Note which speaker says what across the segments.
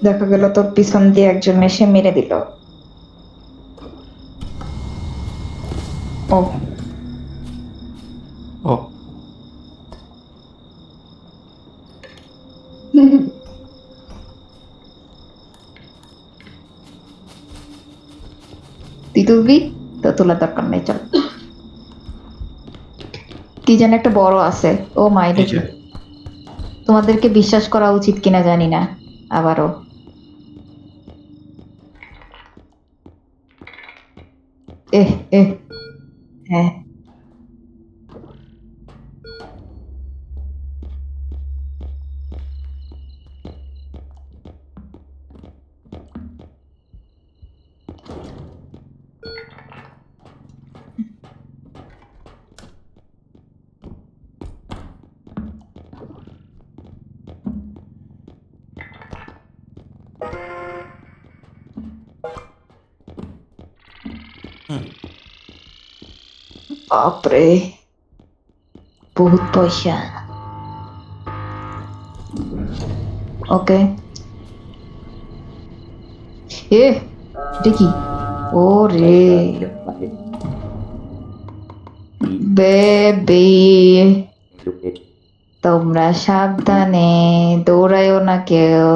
Speaker 1: দেখা গেল তোর পিছন দিয়ে একজন এসে মেরে দিল। ও
Speaker 2: ও
Speaker 1: তুই তুলবি? তো তোলার দরকার নাই, চল। কি যেন একটা বড় আছে। ও মা, এটা
Speaker 2: এই
Speaker 1: কি?
Speaker 2: যে
Speaker 1: তোমাদেরকে বিশ্বাস করা উচিত কিনা জানি না। আবারও এহ এহ। হ্যাঁ।
Speaker 2: হুম
Speaker 1: বাপরে, বহুত পয়সা। ওকে। এ, এটা কি? ও রে, বেবি, তোমরা সাবধানে, দৌড়ায়ও না কেউ।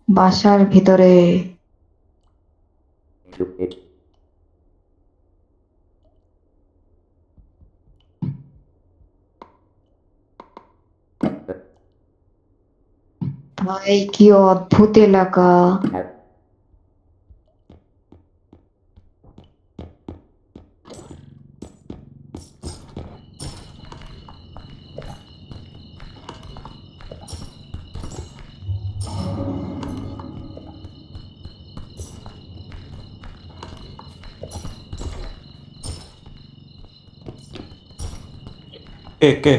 Speaker 1: বাসার ভিতরে। ভাই, কি অদ্ভুত এলাকা।
Speaker 2: কে কে?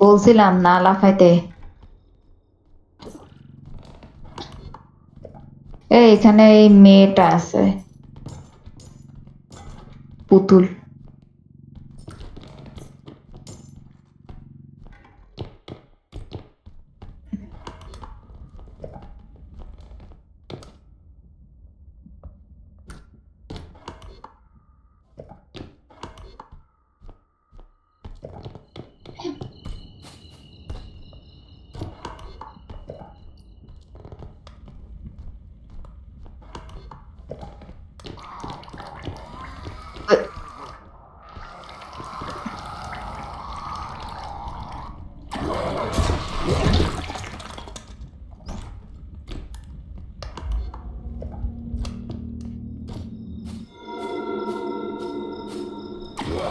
Speaker 1: বলছিলাম না লাফাইতে। এখানে এই মেয়েটা আছে, পুতুল।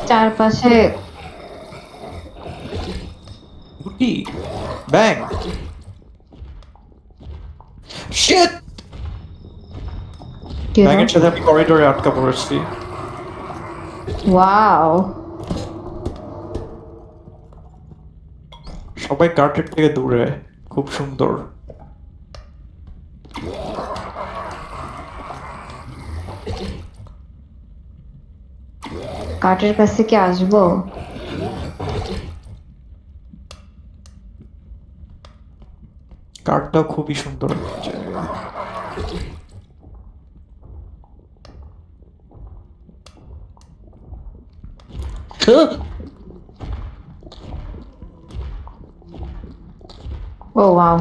Speaker 1: চারপাশে।
Speaker 2: গুটি, ব্যাং, শিট!
Speaker 1: কি হলো?
Speaker 2: ব্যাঙের সাথে আমি করিডোরে আটকা পড়েছি।
Speaker 1: ওয়াও।
Speaker 2: সবাই কার্টের থেকে দূরে। খুব সুন্দর।
Speaker 1: কাঠের কাছে কি আসবো?
Speaker 2: কার্টটাও খুবই সুন্দর একটা জায়গা।
Speaker 1: ও ওয়াও।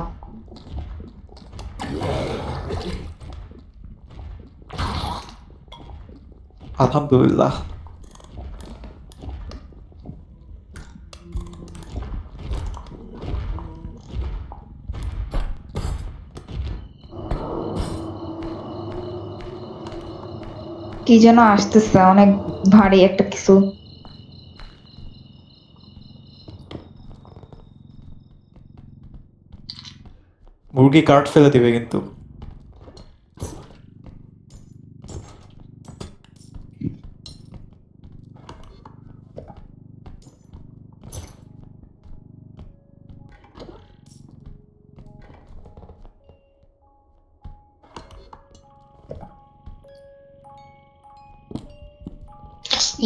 Speaker 2: আলহামদুলিল্লাহ।
Speaker 1: কি যেন আসতেছে, অনেক ভারী একটা কিছু।
Speaker 2: মুরগি কার্ট ফেলে দিবে কিন্তু।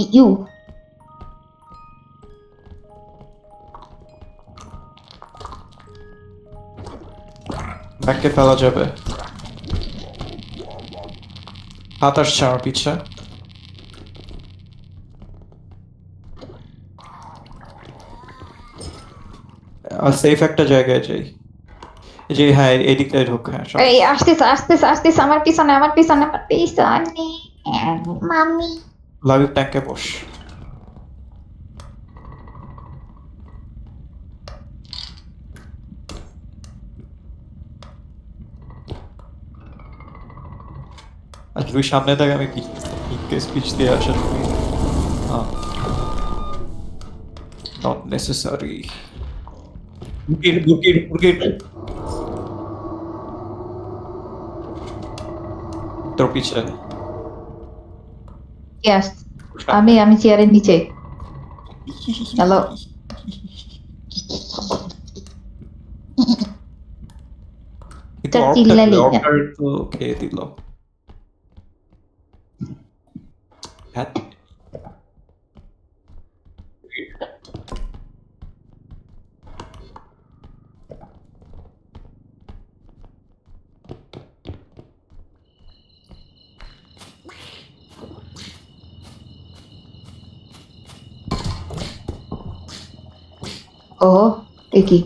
Speaker 1: ইউ
Speaker 2: ব্যাগকে ফেলা যাবে। হাত আসছে আমার পিছে। আর সেফ একটা জায়গায় যাই। এই যে হ্যাঁ, এদিকটাই ঢোক, হ্যাঁ সব।
Speaker 1: এই আসতেছে আসতেছে আসতেছে আমার পিছনে আমার পিছনে আমার পিছনে মাম্মি
Speaker 2: লাভিব ট্যাঙ্কে বস। আর তুই সামনে থেকে আমি স্পিচ দিয়ে আসা তুমি নট নেসেসারি। বুকির বুকির বুকির তোর পিছে।
Speaker 1: কে আসছে? আমি চেয়ারের নিচে। হ্যালো
Speaker 2: কিন্তু অর্ক থাকলে
Speaker 1: চিল্লালি কেন?
Speaker 2: অর্কার তো খেয়ে দিল। হ্যাঁ
Speaker 1: ও এ কি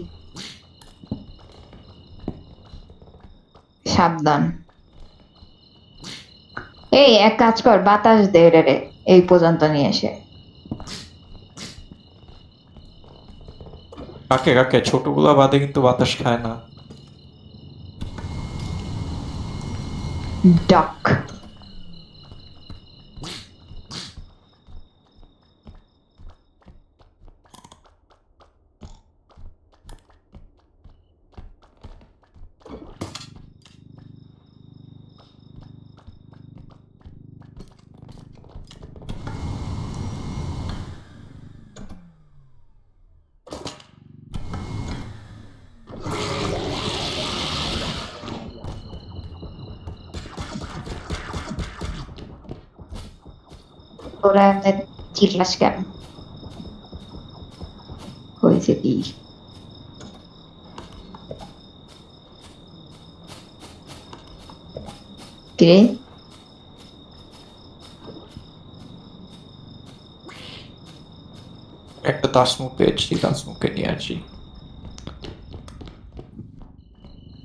Speaker 1: সাবধান। এই এক কাজ কর বাতাস দে রে এই পর্যন্ত নিয়ে এসে।
Speaker 2: কাকে কাকে ছোটগুলা বাদে কিন্তু বাতাস খায় না।
Speaker 1: ডাক তোরা এমনি চিল্লাস কেন? হয়েছে কি? কে?
Speaker 2: একটা তাসমুখ পেয়েছি, তাসমুখকে নিয়ে আসি।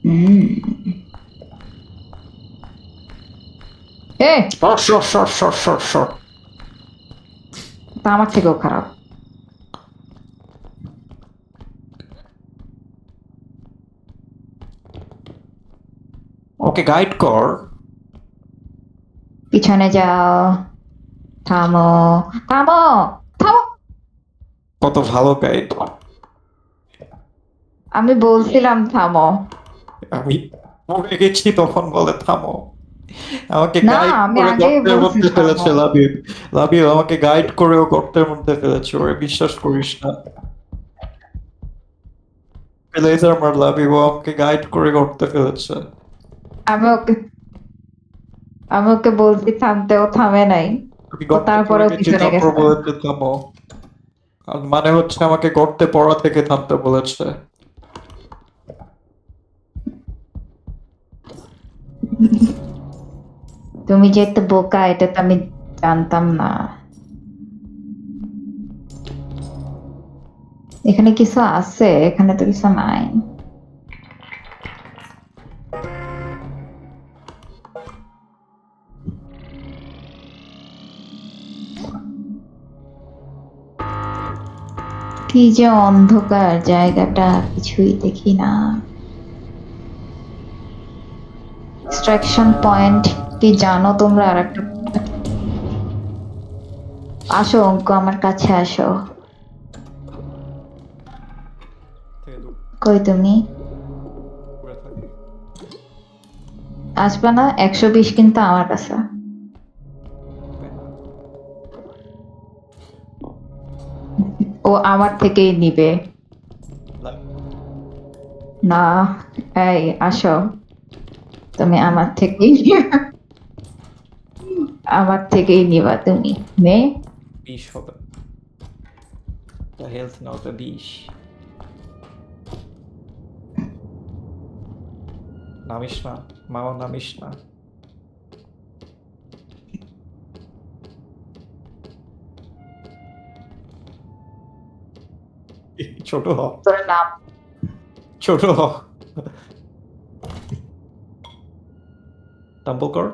Speaker 1: হুম এ
Speaker 2: সর সর সর সর সর সর।
Speaker 1: তা আমার থেকেও খারাপ।
Speaker 2: ওকে গাইড কর।
Speaker 1: পিছনে যাও। থামো থামো থামো।
Speaker 2: কত ভালো গাইড।
Speaker 1: আমি বলছিলাম থামো।
Speaker 2: আমি পড়ে গেছি তখন বলে থামো। আমাকে
Speaker 1: না
Speaker 2: গাইড
Speaker 1: আমি
Speaker 2: করে
Speaker 1: আগেই
Speaker 2: গর্তের
Speaker 1: বলছি
Speaker 2: মধ্যে
Speaker 1: থামো।
Speaker 2: ফেলেছে লাবিব। লাবিব আমাকে গাইড করেও গর্তের মধ্যে ফেলেছে, ওরে বিশ্বাস করিস না। লেজার মার লাবিব, ও আমাকে গাইড করে গর্তে ফেলেছে।
Speaker 1: আমি ওকে আমি ওকে বলছি থামতে, ও থামে নাই।
Speaker 2: আমি
Speaker 1: ও
Speaker 2: গর্তে পড়ে
Speaker 1: তারপরেও
Speaker 2: গেছি,
Speaker 1: পিছনে
Speaker 2: তারপর
Speaker 1: গেছে।
Speaker 2: বলেছে থামো। আর মানে হচ্ছে আমাকে গর্তে পড়া থেকে থামতে বলেছে।
Speaker 1: তুমি যে একটা বোকা এটা তো আমি জানতাম না। এখানে কিছু আছে? এখানে তো কিছু নাই। কি যে অন্ধকার জায়গাটা, কিছুই দেখি না। এক্সট্রাকশন পয়েন্ট কি জানো তোমরা? আর একটা আসো অঙ্ক আমার কাছে আসো। কই তুমি? আসবা না? 120 কিন্তু আমার কাছে। ও আমার থেকেই নিবে। না, এই আসো। তুমি আমার থেকেই আমার থেকেই নিবা তুমি। নে
Speaker 2: 20 হবে। তা হেলথ না ওটা 20। নামিস না মামা, নামিস না। ছোট হ,
Speaker 1: তোর নাম।
Speaker 2: ছোট হ। টাম্বল কর,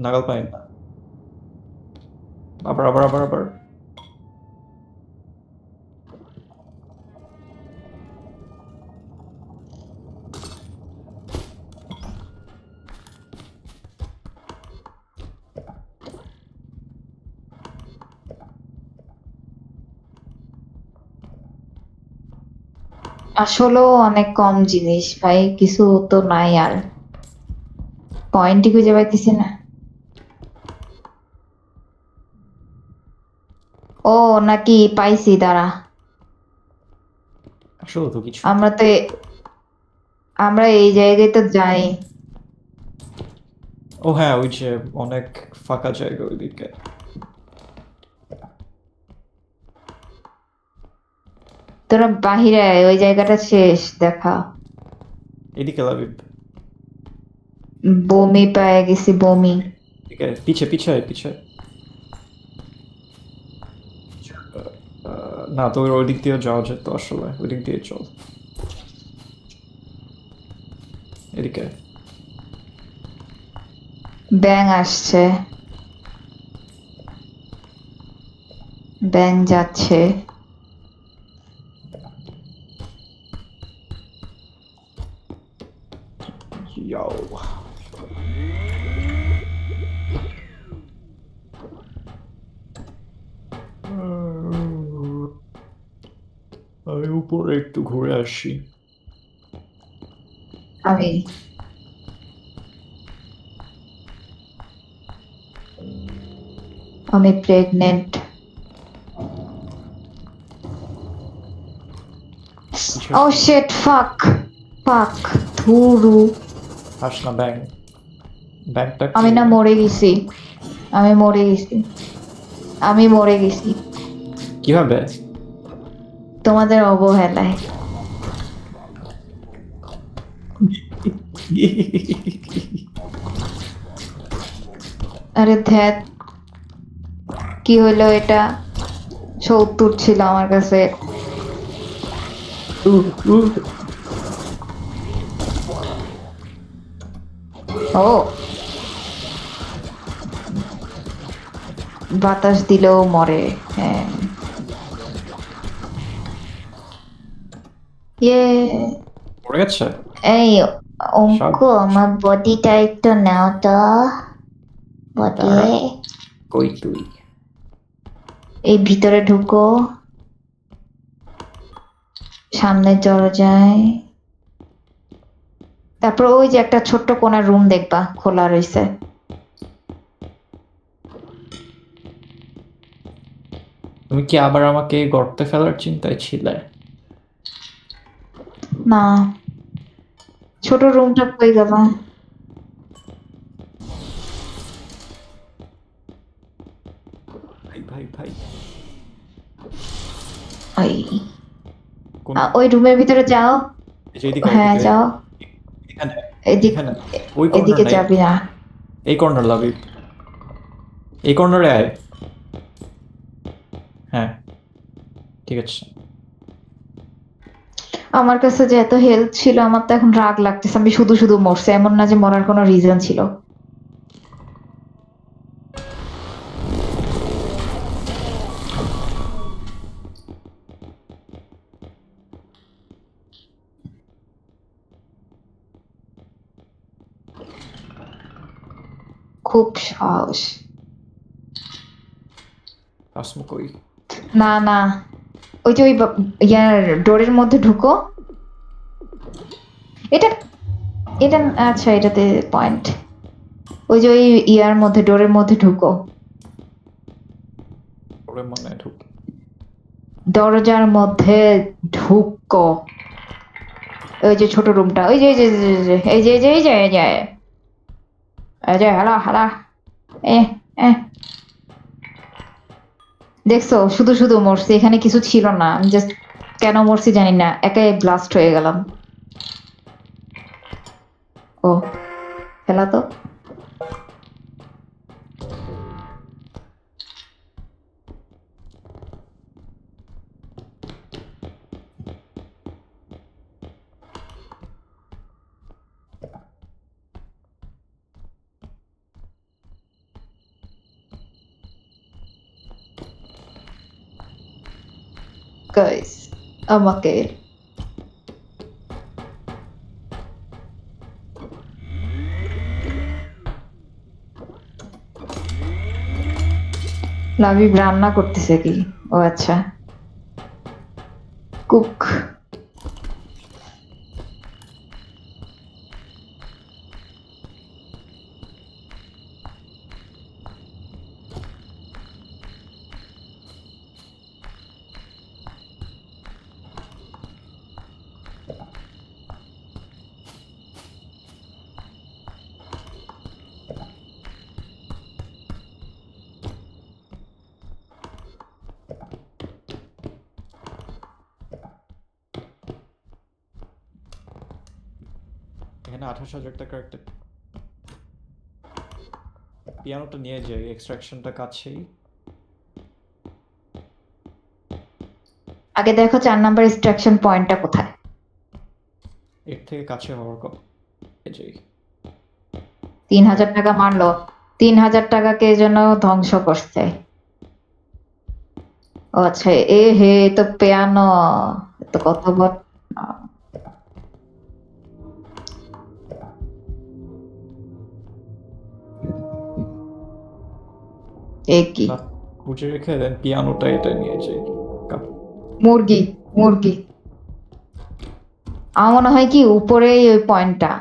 Speaker 2: নাগাল পাই না। আবার আবার আবার আবার।
Speaker 1: আসলেও অনেক কম জিনিস ভাই, কিছু তো নাই আর। পয়েন্টই খুঁজে পাইতেছি না। ও নাকি পাইছি, দাঁড়া।
Speaker 2: আসলে তো কিছু না।
Speaker 1: আমরা তো আমরা এই জায়গায় তো যাই।
Speaker 2: ও হ্যাঁ, ওই যে অনেক ফাঁকা জায়গা ওইদিকে।
Speaker 1: তোরা বাহিরে আয়, ওই জায়গাটা শেষ দেখা।
Speaker 2: এদিকে লাবিব।
Speaker 1: বমি পেয়ে গেছি, বমি।
Speaker 2: এদিকে পিছে পিছে আয়, পিছে। না, তোর ওই দিক দিয়ে যাওয়া যেত আসলে, ওই দিক দিয়ে চল। এদিকে।
Speaker 1: ব্যাং আসছে, ব্যাং যাচ্ছে।
Speaker 2: যাও। আমি উপরে একটু ঘুরে আসি।
Speaker 1: আমি আমি প্রেগনেন্ট।
Speaker 2: পিছে
Speaker 1: ও শিট, ফাক ফাক, ধুরু।
Speaker 2: হাস না, ব্যাং। ব্যাংটা কি?
Speaker 1: আমি না মরে গেছি, আমি মরে গেছি, আমি মরে গেছি
Speaker 2: কিভাবে?
Speaker 1: তোমাদের অবহেলায়। আরে ধ্যাত, কি হইলো এটা? 70 ছিল আমার কাছে।
Speaker 2: উহ, উহ।
Speaker 1: ও, বাতাস দিলেও মরে। হ্যাঁ, ইয়ে।
Speaker 2: পড়ে গেছে।
Speaker 1: এই
Speaker 2: সব।
Speaker 1: অঙ্ক, আমার বডিটা একটু নাও তো, বডি।
Speaker 2: দাঁড়া, কই তুই?
Speaker 1: এই ভিতরে ঢুকো, সামনের দরজায়। তারপর ওই যে একটা ছোট্ট কোণার রুম দেখবা খোলা রয়েছে।
Speaker 2: তুমি কি আবার আমাকে গর্তে ফেলার চিন্তায় ছিলে?
Speaker 1: না, ছোট রুমটা কই গেল?
Speaker 2: ভাই ভাই ভাই।
Speaker 1: ওই
Speaker 2: কোন?
Speaker 1: ওই রুমের ভিতরে যাও।
Speaker 2: এই যে এদিকে,
Speaker 1: হ্যাঁ
Speaker 2: এদিকে।
Speaker 1: যাও।
Speaker 2: এখানে।
Speaker 1: এদিক
Speaker 2: এখানে। ওই কর্নার
Speaker 1: এদিকে
Speaker 2: নাই।
Speaker 1: যাবি না।
Speaker 2: এই কর্নার লাবিব। এই কর্নারে আয়। হ্যাঁ, ঠিক আছে।
Speaker 1: আমার কাছে যে এত হেল্প ছিল, আমার তো এখন রাগ লাগতেছে। আমি শুধু শুধু মরছি, এমন না যে মরার কোনো রিজন ছিল। খুব সাহস।
Speaker 2: আসমু কই?
Speaker 1: না না, ওই যে ওই ইয়ার ডোরের মধ্যে ঢুকো। এটা এটা আচ্ছা, এটাতে পয়েন্ট। ওই যে ওই ইয়ার মধ্যে, ডোরের মধ্যে ঢুকো।
Speaker 2: ওরে মনে ঢুক।
Speaker 1: দরজার মধ্যে ঢুকো। ওই যে ছোট রুমটা, ওই যে এই যে এই যে এই যে এই যে এই যে এই যে এই যে হ্যালো হ্যালো। এ এহ, দেখছো শুধু শুধু মরছি, এখানে কিছু ছিল না, আমি জাস্ট কেন মরছি জানি না, একাই ব্লাস্ট হয়ে গেলাম। ও খেলা তো গাইস, আমাকে লাবিব রান্না করতেছে কি? ও আচ্ছা, কুক।
Speaker 2: এখানে 28,000 টাকার একটা পিয়ানোটা নিয়ে যাই, এক্সট্রাকশনটা কাছেই।
Speaker 1: আগে দেখো 4 নাম্বার এক্সট্রাকশন পয়েন্টটা কোথায়।
Speaker 2: এর থেকে কাছে হওয়ার কথা যাই।
Speaker 1: 3,000 টাকা মারলো, 3,000 টাকাকে যেন ধ্বংস করছে। ও আচ্ছা, এ হে, এ তো পিয়ানো, এ তো কত বড়। এ কি?
Speaker 2: না, খুঁজে রেখে দেন পিয়ানোটা, এটা নিয়ে যাই।
Speaker 1: মুরগি, মুরগি। আমার মনে হয় কি উপরেই ওই পয়েন্টটা।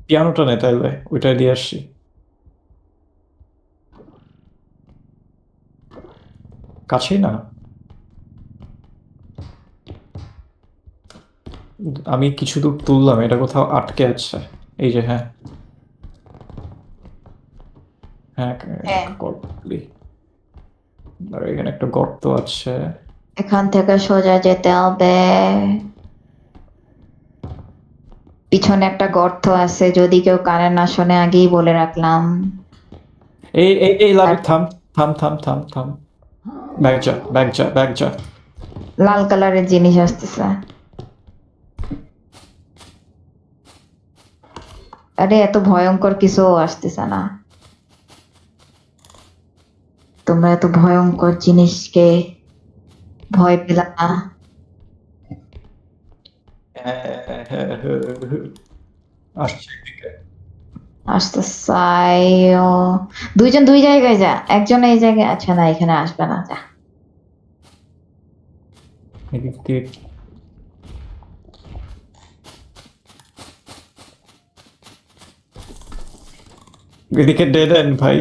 Speaker 2: পিয়ানোটা নে তাইলে, ওইটা দিয়ে আসছি। কাছেই না, আমি কিছু দূর তুললাম, এটা কোথাও আটকে আছে। এই যে, হ্যাঁ হ্যাঁ,
Speaker 1: হ্যাঁ,
Speaker 2: করলি। আর এখানে একটা গর্ত আছে।
Speaker 1: এখান থেকে সোজা যেতে হবে। পিছনে একটা গর্ত আছে, যদি কেউ কানে না শোনে আগেই বলে রাখলাম।
Speaker 2: এই লাবিব, থাম থাম থাম থাম থাম। ব্যাগ যা, ব্যাগ যা, ব্যাগ যা।
Speaker 1: লাল কালারের জিনিস আসতেছে। আরে এত ভয়ঙ্কর কিছু আসতেছে না। তোমরা এত ভয়ঙ্কর জিনিসকে ভয় পেলা না?
Speaker 2: আসছে এদিকে।
Speaker 1: আসতে চাই ও। দুইজন দুই জায়গায় যা, একজন এই জায়গায়, আচ্ছা না এখানে আসবে না, যা।
Speaker 2: এদিক দিয়ে এদিকে ডেড এন্ড ভাই।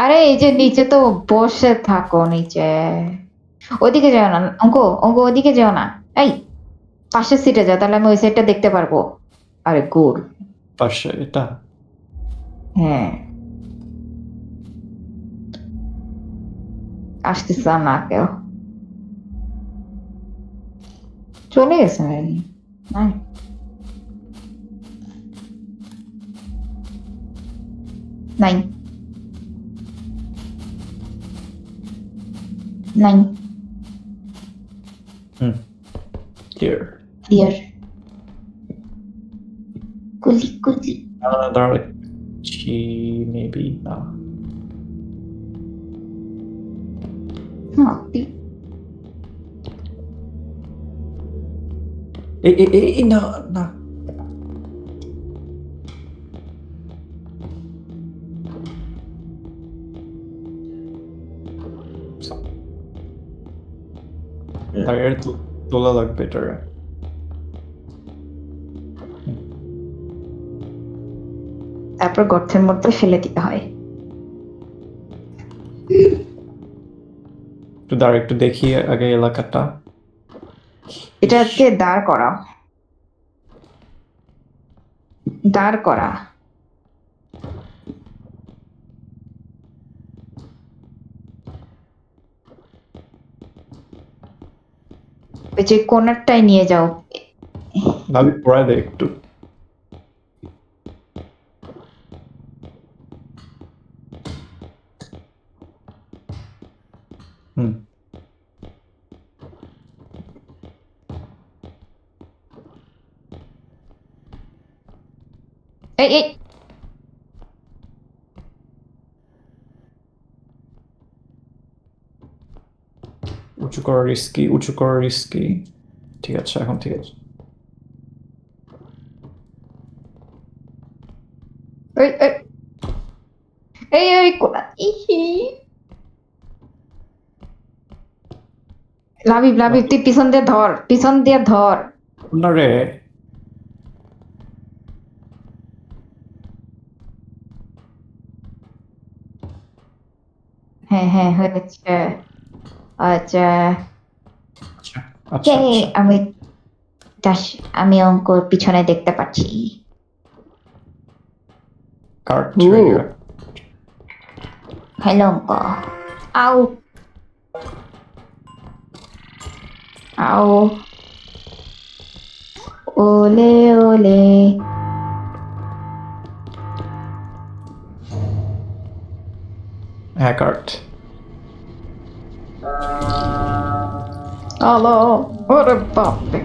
Speaker 1: আরে এই যে নিচে তো বসে থাকো নিচে। ওইদিকে যাও না অঙ্ক, অঙ্ক ওইদিকে যাও না। এই পাশের সিটে যাও, তাহলে আমি ওই সাইডটা দেখতে পারবো। আরে গুড।
Speaker 2: পাশে এটা।
Speaker 1: হ্যাঁ, আসতেছে না কেউ, চলে গেছে নাকি? নাই, নাই, নাই।
Speaker 2: Here.
Speaker 1: হিয়ার, কুলি কুলি।
Speaker 2: দাঁড়ালে মেবি না।
Speaker 1: মাটি।
Speaker 2: না না। এর তোলা লাগবে এটার।
Speaker 1: তারপর গর্তের মধ্যে ফেলে দিতে হয়।
Speaker 2: একটু দাঁড়া একটু দেখি আগে এলাকাটা।
Speaker 1: এটা আজকে দাঁড় করা, দাঁড় করা। ওই যে কোনারটাই নিয়ে যাও।
Speaker 2: ভাবি পড়ায় দে একটু। হুম
Speaker 1: এই এই
Speaker 2: উঁচু করা রিস্কি, উঁচু করা রিস্কি। ঠিক আছে, এখন ঠিক আছে।
Speaker 1: এই এই এই এই কোনা, ইহি। লাবিব লাবিব, তুই পিছন দিয়ে ধর, পিছন দিয়ে ধর।
Speaker 2: না রে,
Speaker 1: হ্যাঁ হ্যাঁ হয়েছে। আচ্ছা,
Speaker 2: আচ্ছা আচ্ছা
Speaker 1: এই
Speaker 2: আচ্ছা।
Speaker 1: আমি আমি অঙ্ক পিছনে দেখতে পাচ্ছি।
Speaker 2: কার্ড
Speaker 1: ও,
Speaker 2: রেডি রাখ।
Speaker 1: হ্যালো অঙ্ক। আও আও, ওলে ওলে।
Speaker 2: হ্যাঁ কার্ড।
Speaker 1: আলো, ওরে বাপরে।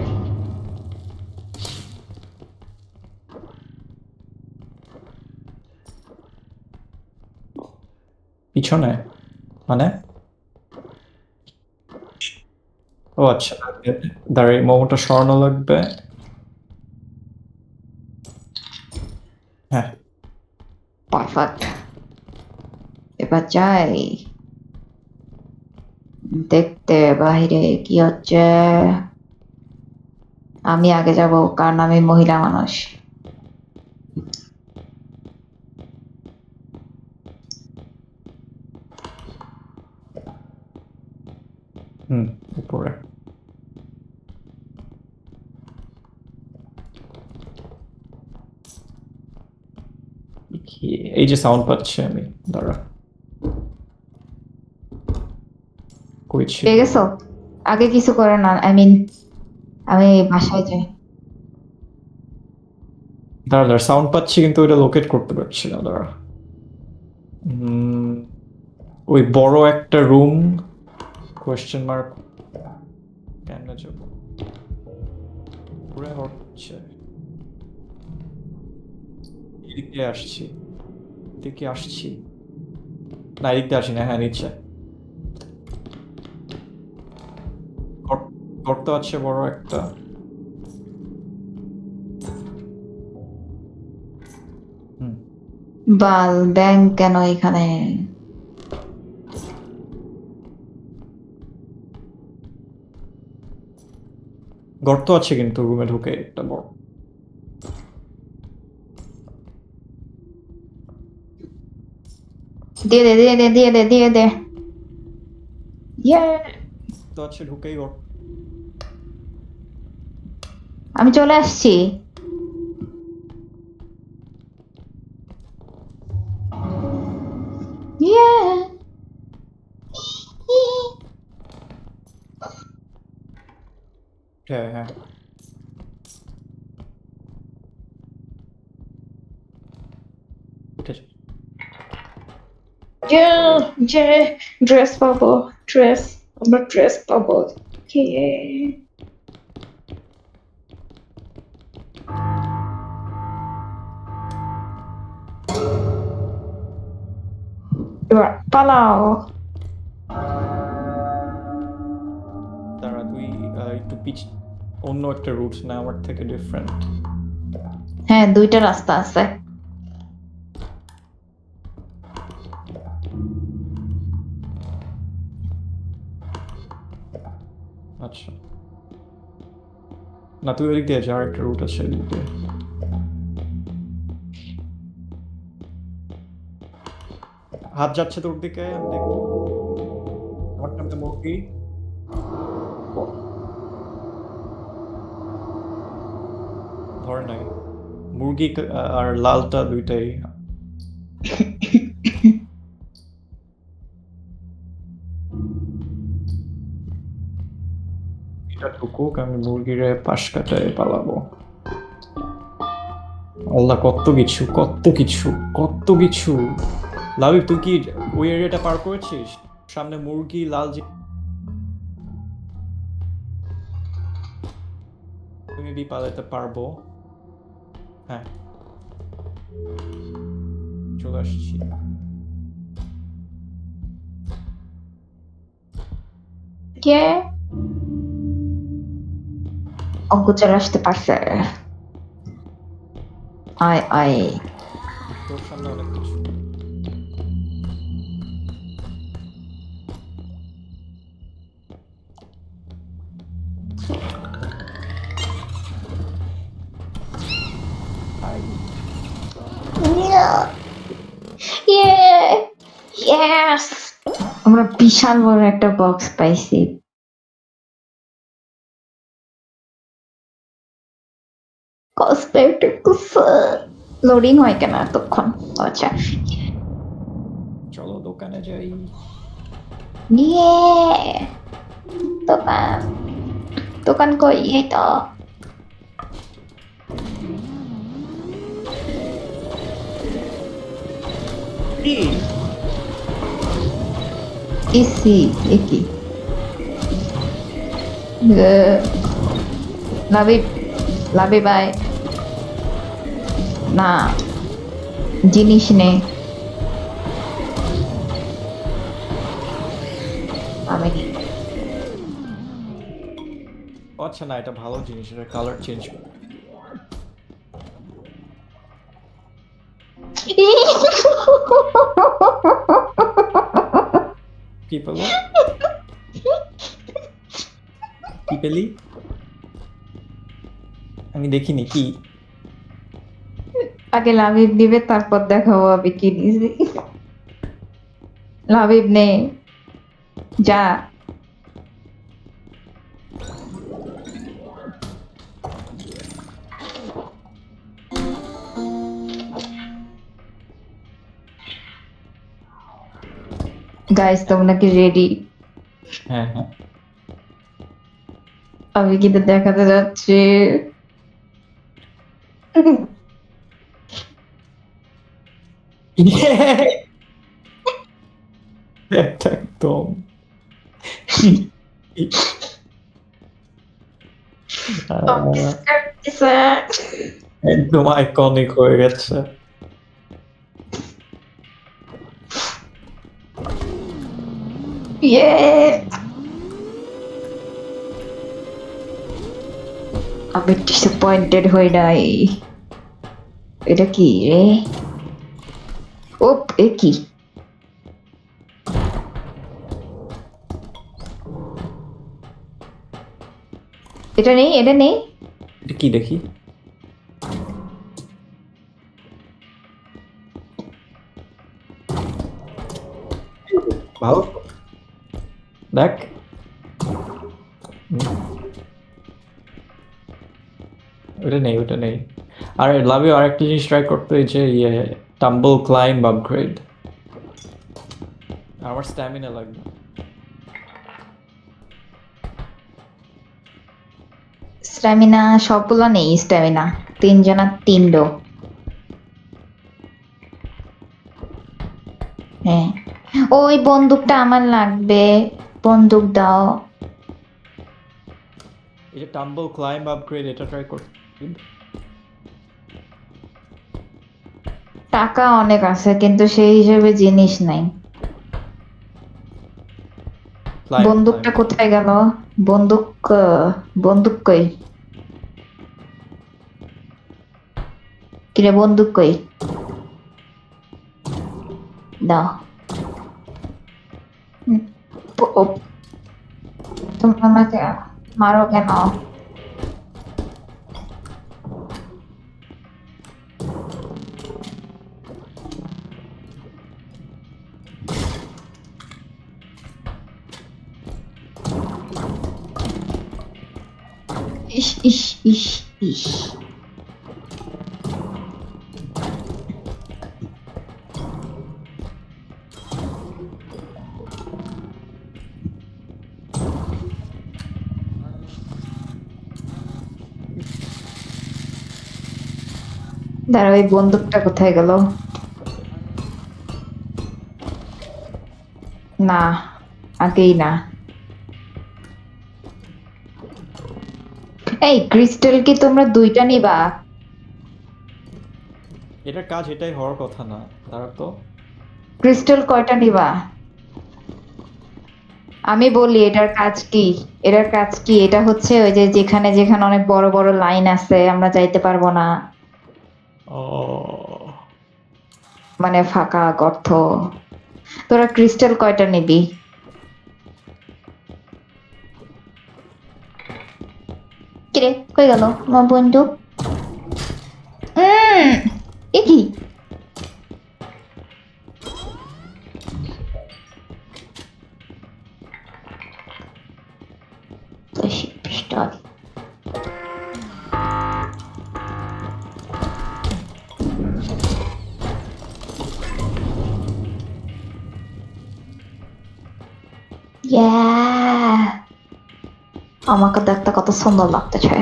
Speaker 2: পিছনে মানে? ও আচ্ছা, দাঁড়াই মোমোটা সরানো লাগবে। হ্যাঁ
Speaker 1: পারফেক্ট। এবার যাই দেখতে বাহিরে কি হচ্ছে। আমি আগে যাব কারণ আমি মহিলা মানুষ।
Speaker 2: হুম, উপরে। কি এই যে সাউন্ড পাচ্ছি আমি, দাঁড়া। কই ছিল?
Speaker 1: পেয়ে গেছো? আগে কিছু করে না, আই মিন আমি বাসায় যাই।
Speaker 2: দাঁড়া দাঁড়া, সাউন্ড পাচ্ছি কিন্তু ওইটা লোকেট করতে পারছি না, দাঁড়া। উম, ওই বড় একটা রুম, কোয়েশ্চেন মার্ক। কেমনে যাবো? ঘুরে হচ্ছে, এদিক দিয়ে আসছি, এদিকে আসছি। না এদিক দিয়ে আসি না, হ্যাঁ নিচে গর্ত আছে বড় একটা। হুম,
Speaker 1: বাল ব্যাংক কেন এখানে?
Speaker 2: গর্ত আছে কিন্তু রুমে ঢুকে একটা বড়।
Speaker 1: দিয়ে দে দিয়ে দে দিয়ে দে দিয়ে দে। ইয়ে,
Speaker 2: তো আছে ঢুকেই গর্ত।
Speaker 1: আমি চলে আসছি। ইয়ে,
Speaker 2: হ্যাঁ হ্যাঁ, উঠেছে।
Speaker 1: যে যে ড্রেস পাবো, ড্রেস, আমরা ড্রেস পাবো। কে এবার পালাও।
Speaker 2: তারা তুই একটু অন্য একটা রুট না আমার থেকে ডিফারেন্ট।
Speaker 1: হ্যাঁ, দুইটা রাস্তা আছে।
Speaker 2: আচ্ছা, না তুই ওদিক দিয়ে যা, আর একটা রুট আছে এদিক দিয়ে। হাত যাচ্ছে তোর দিকে, আমি দেখবো। আমারটা একটা মুরগি ধরে নাই মুরগি আর লালটা দুইটাই এটা ঢুকুক আমি মুরগিরে পাশ কাটায় পালাবো আল্লাহ কত কিছু কত কিছু কত কিছু লাভিব তুই কি ওই এরিয়াটা পার করেছিস সামনে মুরগি লাল যে মেবি পালাতে পারবো হ্যাঁ চলে আসছি
Speaker 1: কে অঙ্ক চলে আসতে পারছে আয় আয়
Speaker 2: তোর সামনে অনেক কিছু আই
Speaker 1: ইয়েস আমরা বিশাল বড় একটা বক্স পাইছি লোডিং হয় কেন এতক্ষণ আচ্ছা
Speaker 2: চলো দোকানে যাই
Speaker 1: নিয়ে দোকান দোকান কই এই তো ইসি একি লাভি লাভি ভাই না জিনিস নেই আমি
Speaker 2: আচ্ছা না এটা ভালো জিনিস এটা কালার চেঞ্জ কি পেলো কি পেলি আমি দেখিনি কি
Speaker 1: আগে লাভিব দিবে তারপর দেখাবো আমি কি নিয়েছি লাভিব নেই যা গাইস তোমরা কি রেডি
Speaker 2: হ্যাঁ হ্যাঁ
Speaker 1: আমি কিন্তু দেখাতে যাচ্ছি
Speaker 2: এটা একদম একদম আইকনিক হয়ে গেছে
Speaker 1: আমি ডিসঅ্যাপয়েন্টেড হই নাই এটা কি রে ওপ এ কি এটা নেই এটা নেই
Speaker 2: এটা কি দেখি ভালো দেখ ওটা নেই ওটা নেই আর লাভে আরেকটা জিনিস ট্রাই করতে হয়েছে ইয়ে টাম্বল ক্লাইম্ব আপগ্রেড আমার স্ট্যামিনা লাগবে
Speaker 1: স্ট্যামিনা সবগুলো নেই স্ট্যামিনা তিনজনা তিনডো হ্যাঁ ওই বন্দুকটা আমার লাগবে বন্দুক দাও
Speaker 2: এই যে টাম্বল ক্লাইম্ব আপগ্রেড এটা ট্রাই করতে
Speaker 1: টাকা অনেক আছে কিন্তু সেই হিসেবে জিনিস নাই বন্দুকটা কোথায় গেল বন্দুক বন্দুক কই কিরে বন্দুক কই দাও তুমি আমাকে মারো কেন ইস ইস ইস ইস দাঁড়া, ওই বন্দুকটা কোথায় গেল? না, আগেই না। এই ক্রিস্টাল কি তোমরা দুইটা নিবা?
Speaker 2: এটার কাজ এটাই হওয়ার কথা না, তারা তো
Speaker 1: ক্রিস্টাল কয়টা নিবা? আমি বলি এটার কাজ কি? এটার কাজ কি? এটা হচ্ছে ওই যে যেখানে যেখানে অনেক বড় বড় লাইন আছে আমরা যাইতে পারবো না,
Speaker 2: ও
Speaker 1: মানে ফাঁকা গর্ত। তোরা ক্রিস্টাল কয়টা নিবি? কিরে, কই গেল আমার বন্ধু? এ কি? পিস্তল। Yeah! আমাকে দেখতে কত সুন্দর লাগতেছে।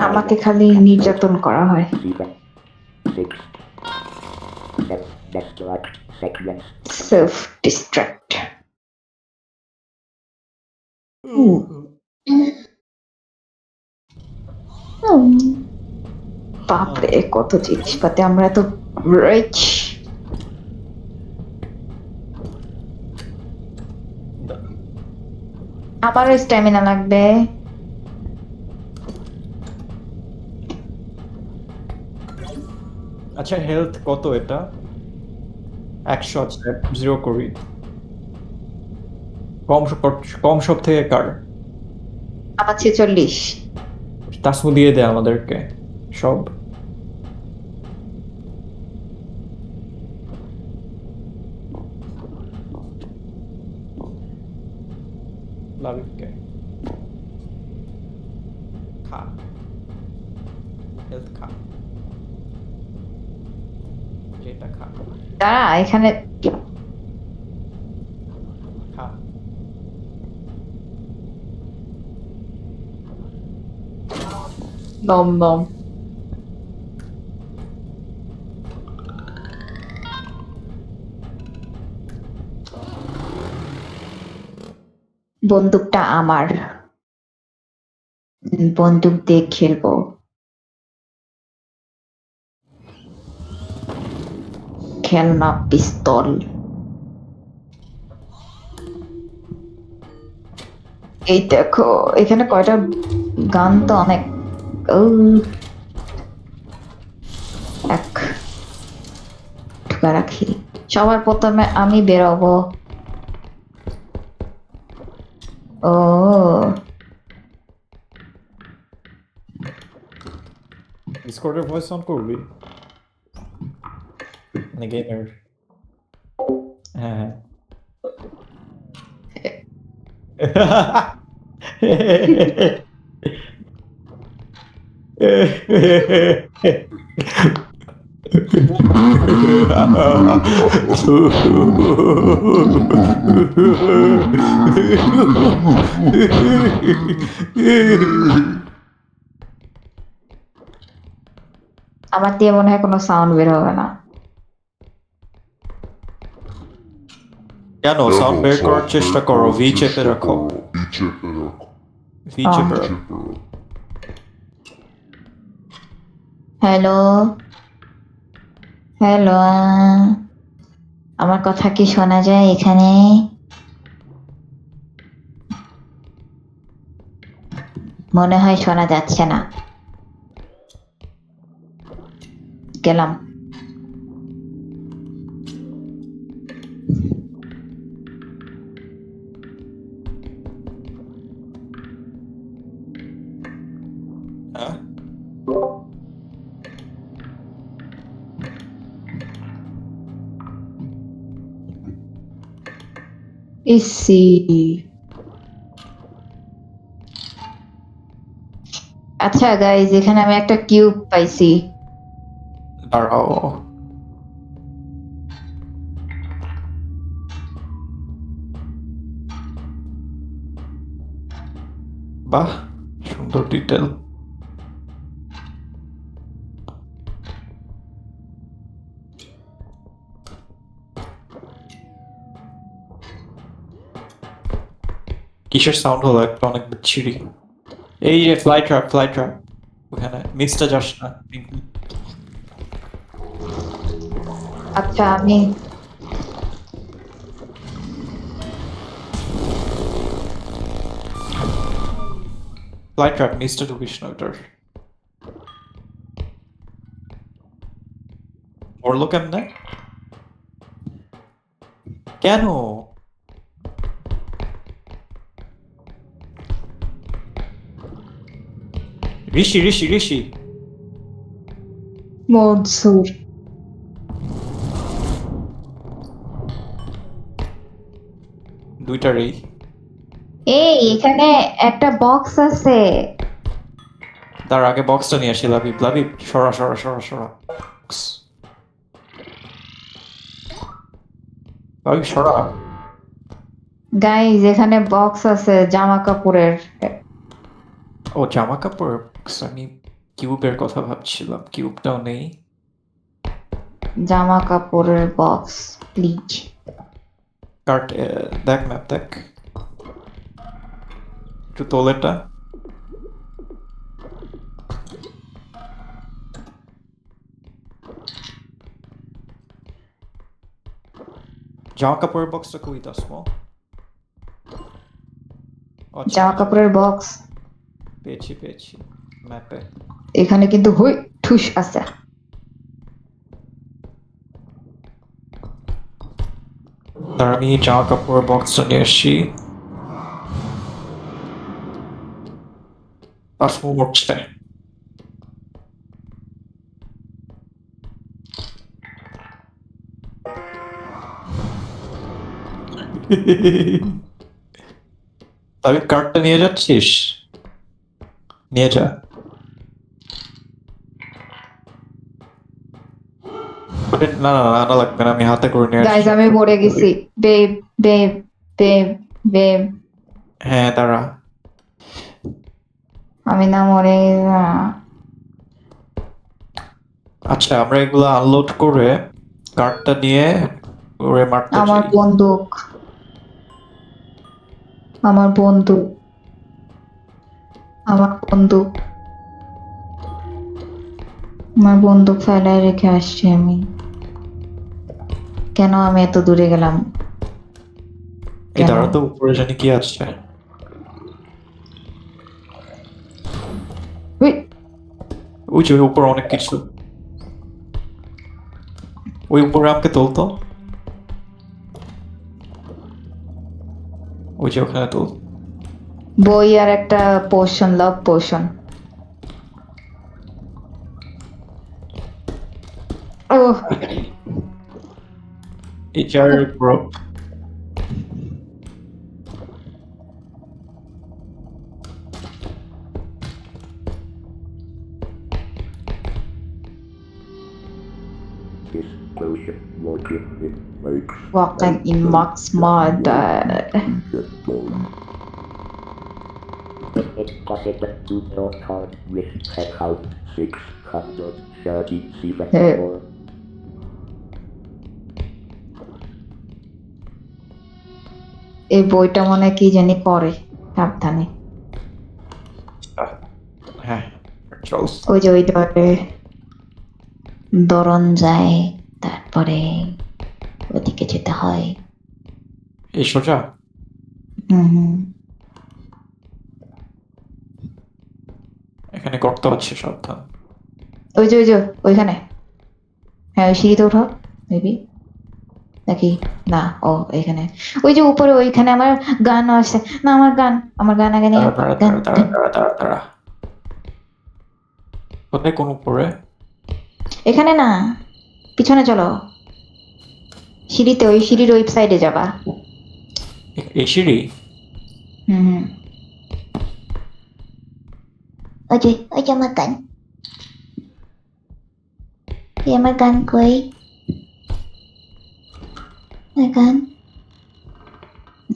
Speaker 1: আমাকে খালি নির্যাতন করা হয়। Self distract. বাপরে, কত জিনিসপাতি! আমরা এত রিচ। আবারও স্ট্যামিনা লাগবে।
Speaker 2: আচ্ছা, হেলথ কত এটা? 100। আচ্ছা, 0 করি। কম সব থেকে কার?
Speaker 1: আমার 46।
Speaker 2: তাসমু দিয়ে দে আমাদেরকে সব। লাভিককে খা, হেলথ খা, যেটা খা
Speaker 1: দাঁড়া, এখানে
Speaker 2: খা।
Speaker 1: দম দম। বন্দুকটা আমার। বন্দুক দিয়ে খেলবো। খেলনা পিস্তল। এই দেখো, এখানে কয়টা গান তো অনেক। এক ঢুকা রাখি। সবার প্রথমে আমি বেরোবো। ও,
Speaker 2: ডিসকর্ডের ভয়েস অন করবি? মানে গেমের? হ্যাঁ
Speaker 1: আমার দিয়ে মনে হয় কোনো সাউন্ড বের হবে না।
Speaker 2: কেন? সাউন্ড বের করার চেষ্টা করো, ভি চেপে রাখো। ভি চেপে রাখো।
Speaker 1: হ্যালো, হ্যালো, আমার কথা কি শোনা যায় এখানে? মনে হয় শোনা যাচ্ছে না। গেলাম।
Speaker 2: হ্যাঁ
Speaker 1: ইসি আচ্ছা গাইজ, এখানে আমি একটা কিউব পাইছি।
Speaker 2: দাঁড়াও। বাহ, সুন্দর ডিটেল। কিসের সাউন্ড হলো একটা অনেক বিচ্ছিরি? এই যে ফ্লাই ট্র্যাপ, ফ্লাই ট্র্যাপ। ওখানে মিক্সটা যাস না।
Speaker 1: আচ্ছা আমি
Speaker 2: ফ্লাই ট্র্যাপ, মিক্সটা ঢুকিস না ওটার। মরলো কেমনে? কেন? ঋষি ঋষি ঋষি।
Speaker 1: মনসুর।
Speaker 2: দুইটারই।
Speaker 1: এই এখানে একটা বক্স আছে।
Speaker 2: তার আগে বক্সটা নিয়ে আসি। লাবিব, লাবিব, সরা সরা সরা সরা। Box। লাবিব সরা।
Speaker 1: গাইজ এখানে বক্স আছে জামা কাপড়ের।
Speaker 2: ও জামা কাপড় box, আমি কিউবের কথা ভাবছিলাম, কিউবটাও নেই।
Speaker 1: জামা কাপড়ের বক্স প্লিজ।
Speaker 2: কার্ট, দেখ ম্যাপ দেখ, একটু তোল এটা। জামা কাপড়ের বক্সটা কই তাসমো? আচ্ছা
Speaker 1: জামা কাপড়ের বক্স
Speaker 2: পেয়েছি পেয়েছি ম্যাপে।
Speaker 1: এখানে কিন্তু হুই ঠুস আছে।
Speaker 2: তার আমি জামা কাপড়ের বক্সটা নিয়ে আসছি। তাসমো মরছে। তবে কার্ডটা নিয়ে যাচ্ছিস? নিয়ে যা। না না না, আনা লাগবে না, আমি হাতে করে নিয়ে
Speaker 1: গাইজ
Speaker 2: আসছি।
Speaker 1: আমি মরে গেছি। বেব বেব বেব বেব
Speaker 2: হ্যাঁ দাঁড়া।
Speaker 1: আমি না মরে
Speaker 2: আচ্ছা আমরা এগুলো আনলোড করে কার্ডটা নিয়ে ওরে মারতে
Speaker 1: আমার
Speaker 2: চাই।
Speaker 1: বন্দুক, আমার বন্দুক, আমার বন্দুক, আমার বন্দুক ফেলায় রেখে আসছি আমি। কেন আমি এত দূরে গেলাম?
Speaker 2: এই
Speaker 1: কেন?
Speaker 2: দাঁড়া তো, উপরে জানি কি আছে।
Speaker 1: হুই,
Speaker 2: ওই যে ওই উপরে অনেক কিছু। ওই উপরে আমাকে তুলতো। ওই যে ওখানে তুল।
Speaker 1: বই আর একটা পোশন, লাভ পোশন। ওহ
Speaker 2: এই চেয়ারের উপর।
Speaker 3: Explosion logic it makes
Speaker 1: walking in Max Murder.
Speaker 3: it possible to build hard with checkout 637
Speaker 1: এই বইটা মনে হয় কি জানি পড়ে, সাবধানে।
Speaker 2: হ্যাঁ চল।
Speaker 1: ওই যে ওই ধরে দরন যায়, তারপরে ওদিকে যেতে হয়।
Speaker 2: এই সোজা।
Speaker 1: হুম।
Speaker 2: এখানে গর্ত আছে, সাবধান।
Speaker 1: ওই যে ওইখানে। হ্যাঁ ওই সিঁড়িতে ওঠো মেবি, নাকি না? ও এখানে, ওই যে উপরে ওইখানে আমার গানও আছে। না আমার গান, আমার গান আগে নিয়ে
Speaker 2: দাঁড়া দাঁড়া
Speaker 1: গান
Speaker 2: দাঁড়া দাঁড়া দাঁড়া দাঁড়া দাঁড়া। কোথায় কোন উপরে?
Speaker 1: এখানে না, পিছনে চলো। সিঁড়িতে, ওই সিঁড়ির ওই সাইডে যাবা।
Speaker 2: এই সিঁড়ি?
Speaker 1: হুম। ওই যে আমার গান। আমার গান কই? গান,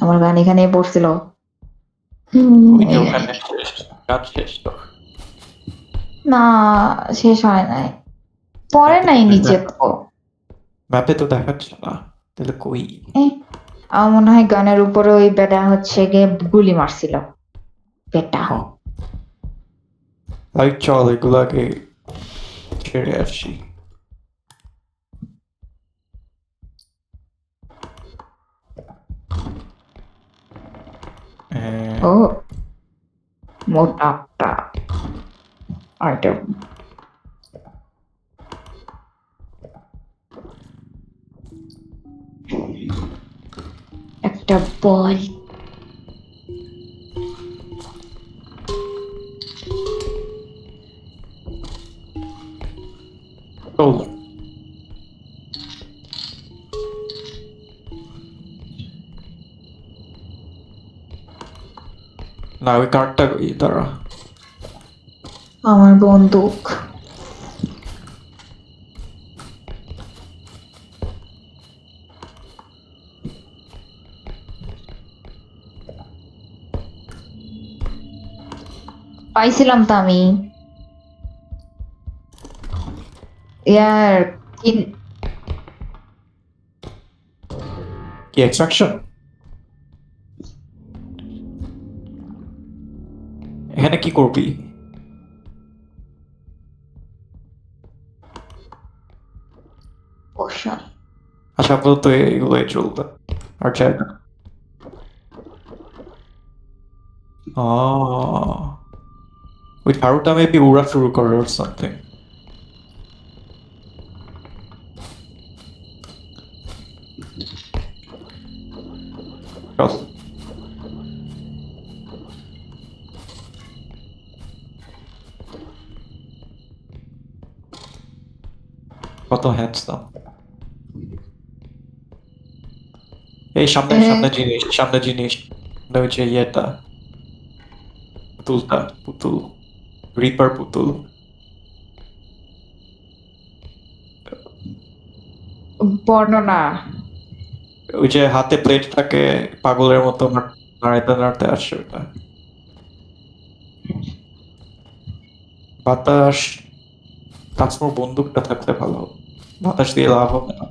Speaker 1: আমার গান এখানে পড়ছিল।
Speaker 2: ওই যে
Speaker 1: এই গান।
Speaker 2: ওখানে শেষ, কাজ শেষ তো।
Speaker 1: না, শেষ হয় নাই, পরে নাই নিচে তো।
Speaker 2: ম্যাপে তো দেখাচ্ছে না, তাহলে কই?
Speaker 1: এই, আমার মনে হয় গানের উপরে ওই বেটা হচ্ছে গিয়ে গুলি মারছিল, বেটা।
Speaker 2: ও, লাইট চল এগুলাকে ছেড়ে আসি।
Speaker 1: ও, মোটা একটা আইটেম। একটা বল।
Speaker 2: চল। না, ওই কার্ডটা দাঁড়া।
Speaker 1: আমার বন্দুক। পাইছিলাম তো আমি। ইয়ার কি?
Speaker 2: কি এক্সট্রাকশন? এখানে কি করবি?
Speaker 1: পোষণ।
Speaker 2: আচ্ছা, আপাতত এগুলোই চলবে, আর চাই না। ওই ঝাড়ুটা মেবি উড়া শুরু করে or something. চল। কত হ্যান্ডসাম। এই সামনে সামনে জিনিস, সামনে জিনিস। ওই যে ইয়েটা, পুতুলটা, পুতুল, রিপার পুতুল।
Speaker 1: বর্ণনা।
Speaker 2: ওই যে হাতে প্লেট থাকে, পাগলের মতো নাড়াইতে নাড়াইতে আসে ওটা। বাতাস, তাছমোর বন্দুকটা থাকলে ভালো হতো। বাতাস দিয়ে লাভ হবে না।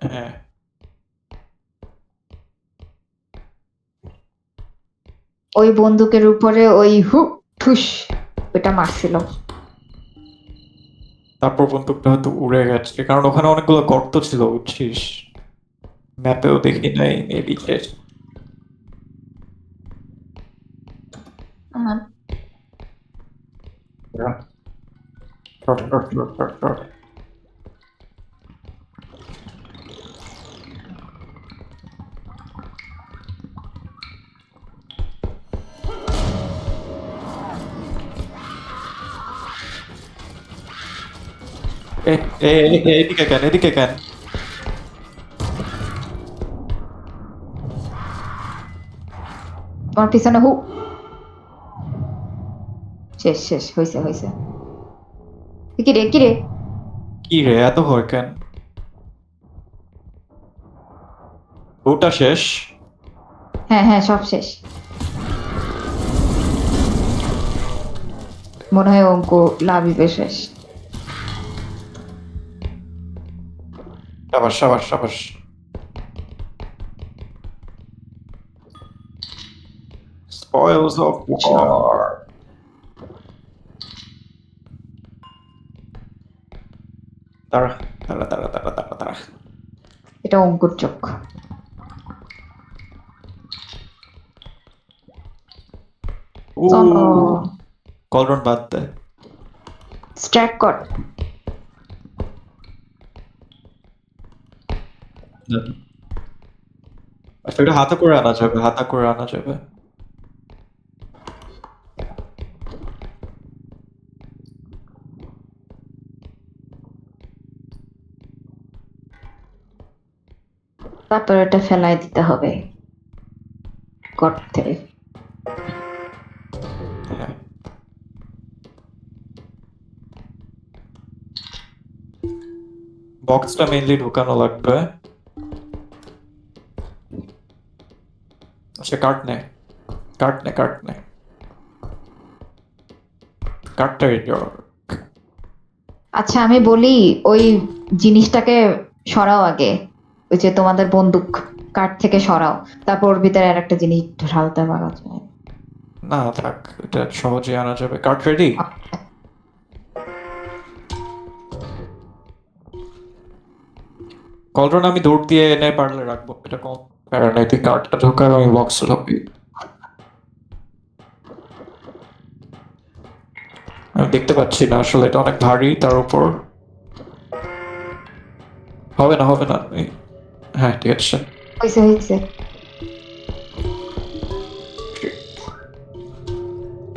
Speaker 2: হ্যাঁ,
Speaker 1: ওই বন্দুকের উপরে ওই হু ঠুস, ওটা মারছিল।
Speaker 2: তারপর বন্দুকটা হয়তো উড়ে গেছে, কারণ ওখানে অনেকগুলো গর্ত ছিল বুঝছিস। ম্যাপেও দেখি নাই, মেবি শেষ।
Speaker 1: আমার
Speaker 2: short, short, short, short, short. এদিকে কেন, এদিকে কেন?
Speaker 1: তোমার পিছনে হু। শেষ শেষ, হয়েছে হয়েছে। কি রে কি রে?
Speaker 2: কি রে, এত ভয় কেন? ওটা শেষ?
Speaker 1: হ্যাঁ হ্যাঁ, সব শেষ। মনে হয় অঙ্ক লাভিবে শেষ।
Speaker 2: সাবাস, সাবাস, সাবাস। Spoils of war. দাঁড়া, দাঁড়া, দাঁড়া, দাঁড়া, দাঁড়া, দাঁড়া।
Speaker 1: এটা অঙ্কুর চোখ। চলো,
Speaker 2: কলরন বাদ দে।
Speaker 1: স্ট্র্যাক কর।
Speaker 2: আচ্ছা, এটা হাতে করে আনা যাবে, হাতে করে আনা যাবে।
Speaker 1: তারপর এটা ফেলাই দিতে হবে গর্তে।
Speaker 2: হ্যাঁ, বক্সটা মেইনলি ঢোকানো লাগবে। আচ্ছা, কার্ড নে, কার্ড নে, কার্ড নে, কার্ডটা রেডি।
Speaker 1: আচ্ছা আমি বলি, ওই জিনিসটাকে সরাও আগে, ওই যে তোমাদের বন্দুক কাঠ থেকে সরাও, তারপর ওর ভিতরে আর একটা জিনিস ঢালতে পারা যায়।
Speaker 2: না থাক, এটা সহজে আনা যাবে। Card ready? কলরন আমি দৌড় দিয়ে এনে পারলে রাখবো, এটা কম প্যারা নাই। তুই কার্ডটা ঢোকার, আমি বক্স ঢোকি। আমি দেখতে পাচ্ছি না আসলে, এটা অনেক ভারী, তার উপর হবে না, হবে না। হ্যাঁ ঠিক আছে।
Speaker 1: হয়েছে হয়েছে।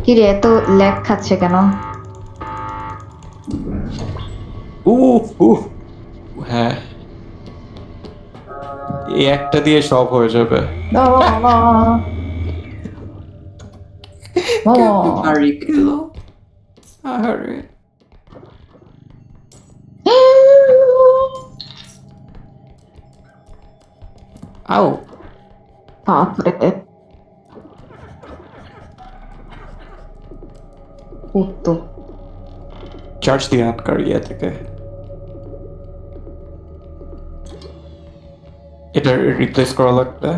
Speaker 1: কি রে, এত ল্যাগ খাচ্ছে কেন?
Speaker 2: উহ, হ্যাঁ, এই একটা দিয়ে সব হয়ে যাবে। কেমন ভারী খেলো, আরে আও।
Speaker 1: বাপরে, উঠতো।
Speaker 2: চার্জ দিয়ে আনকার ইয়ে থেকে এটা রিপ্লেস করা লাগবে।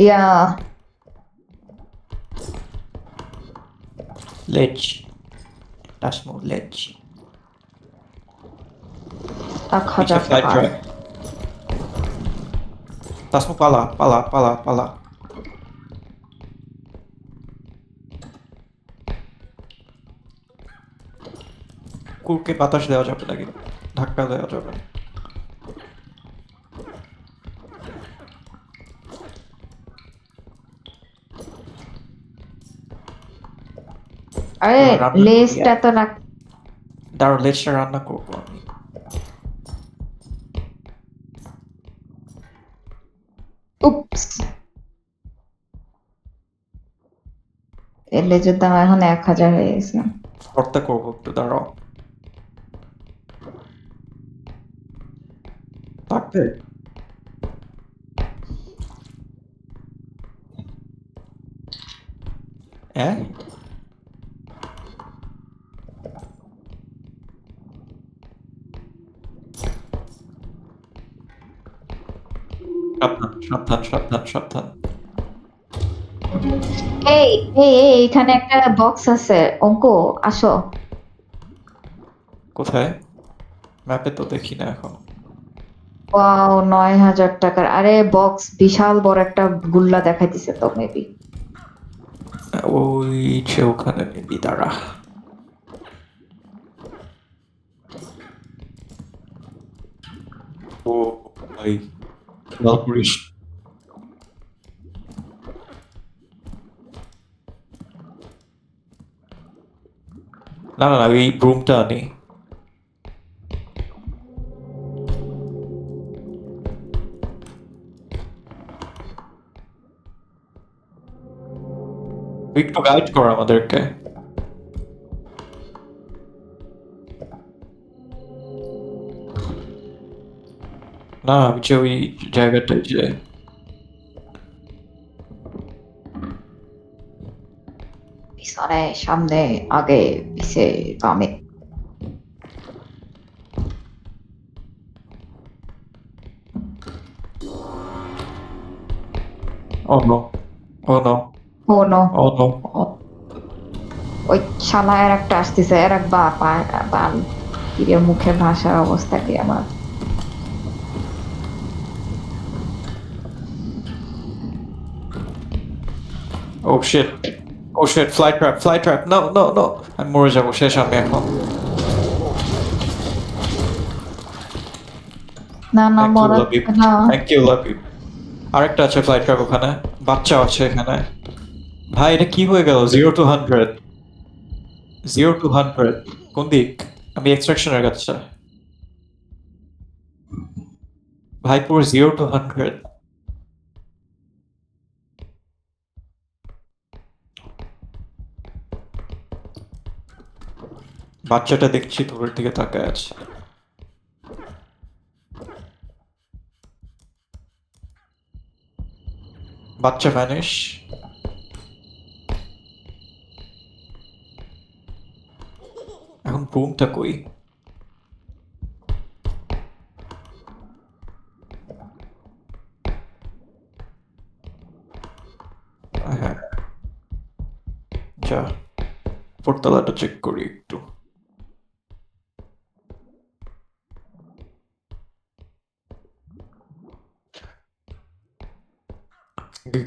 Speaker 1: ইয়া,
Speaker 2: লেজ, টাসমো লেজ,
Speaker 1: রাখা
Speaker 2: নিচে
Speaker 1: যাবে
Speaker 2: ফ্লাইট
Speaker 1: আর।
Speaker 2: ড্রাইভ। টাসমো পালা, পালা, পালা, পালা। কুকুরকে বাতাস দেওয়া যাবে না, কিন্তু ধাক্কা দেওয়া যাবে না।
Speaker 1: আরে
Speaker 2: রান্না করি
Speaker 1: লেজটা তো রাখ।
Speaker 2: দাঁড়ো, লেজটা রান্না করবো আমি।
Speaker 1: উপস, এর লেজের দাম এখন 1000 হয়ে গেছে।
Speaker 2: ভর্তা করবো, একটু দাঁড়াও। থাকবে। হ্যাঁ, সাবধান, সাবধান, সাবধান, সাবধান।
Speaker 1: এই এই এই, এখানে একটা বক্স আছে, অঙ্ক, আসো।
Speaker 2: কোথায়? ম্যাপে তো দেখি না এখন।
Speaker 1: ওয়াও, 9000 টাকার, আরে বক্স বিশাল বড় একটা গুল্লা দেখাইতেছে তো মেবি।
Speaker 2: ওই যে ওখানে মেবি, দাঁড়া। ও ভাই, খেয়াল করিস। না না না, ওই ব্রুমটা আনি। একটু গাইড কর আমাদেরকে। না, আমি যে ওই জায়গাটায় যে
Speaker 1: পিছনে, সামনে, আগে, পিছে, বামে।
Speaker 2: ও নো, ও নো,
Speaker 1: ও নো,
Speaker 2: ও নো।
Speaker 1: ওই শালা আর একটা আসতেছে, আর এক বাল। কিরে, মুখের ভাষার অবস্থা কি আমার?
Speaker 2: Oh shit. Oh shit, fly trap. No, no, no. আমি মরে যাবো শেষ আমি এখন।
Speaker 1: না না
Speaker 2: Thank you,
Speaker 1: মরা
Speaker 2: Labib.
Speaker 1: না।
Speaker 2: Thank you, Labib. আরেকটা আছে ফ্লাইট ট্র্যাপ ওখানে। বাচ্চাও আছে এখানে। ভাই এটা কি হয়ে গেল? 0 to 100. 0 to 100. কোন দিক? আমি এক্সট্রাকশনের কাছে। ভাই পুরো 0 to 100. বাচ্চাটা দেখছি তোর দিকে তাকায় আছে। বাচ্চা ভ্যানিশ। এখন বুমটা কই? হ্যাঁ, যা উপরতলাটা চেক করি একটু।
Speaker 1: এ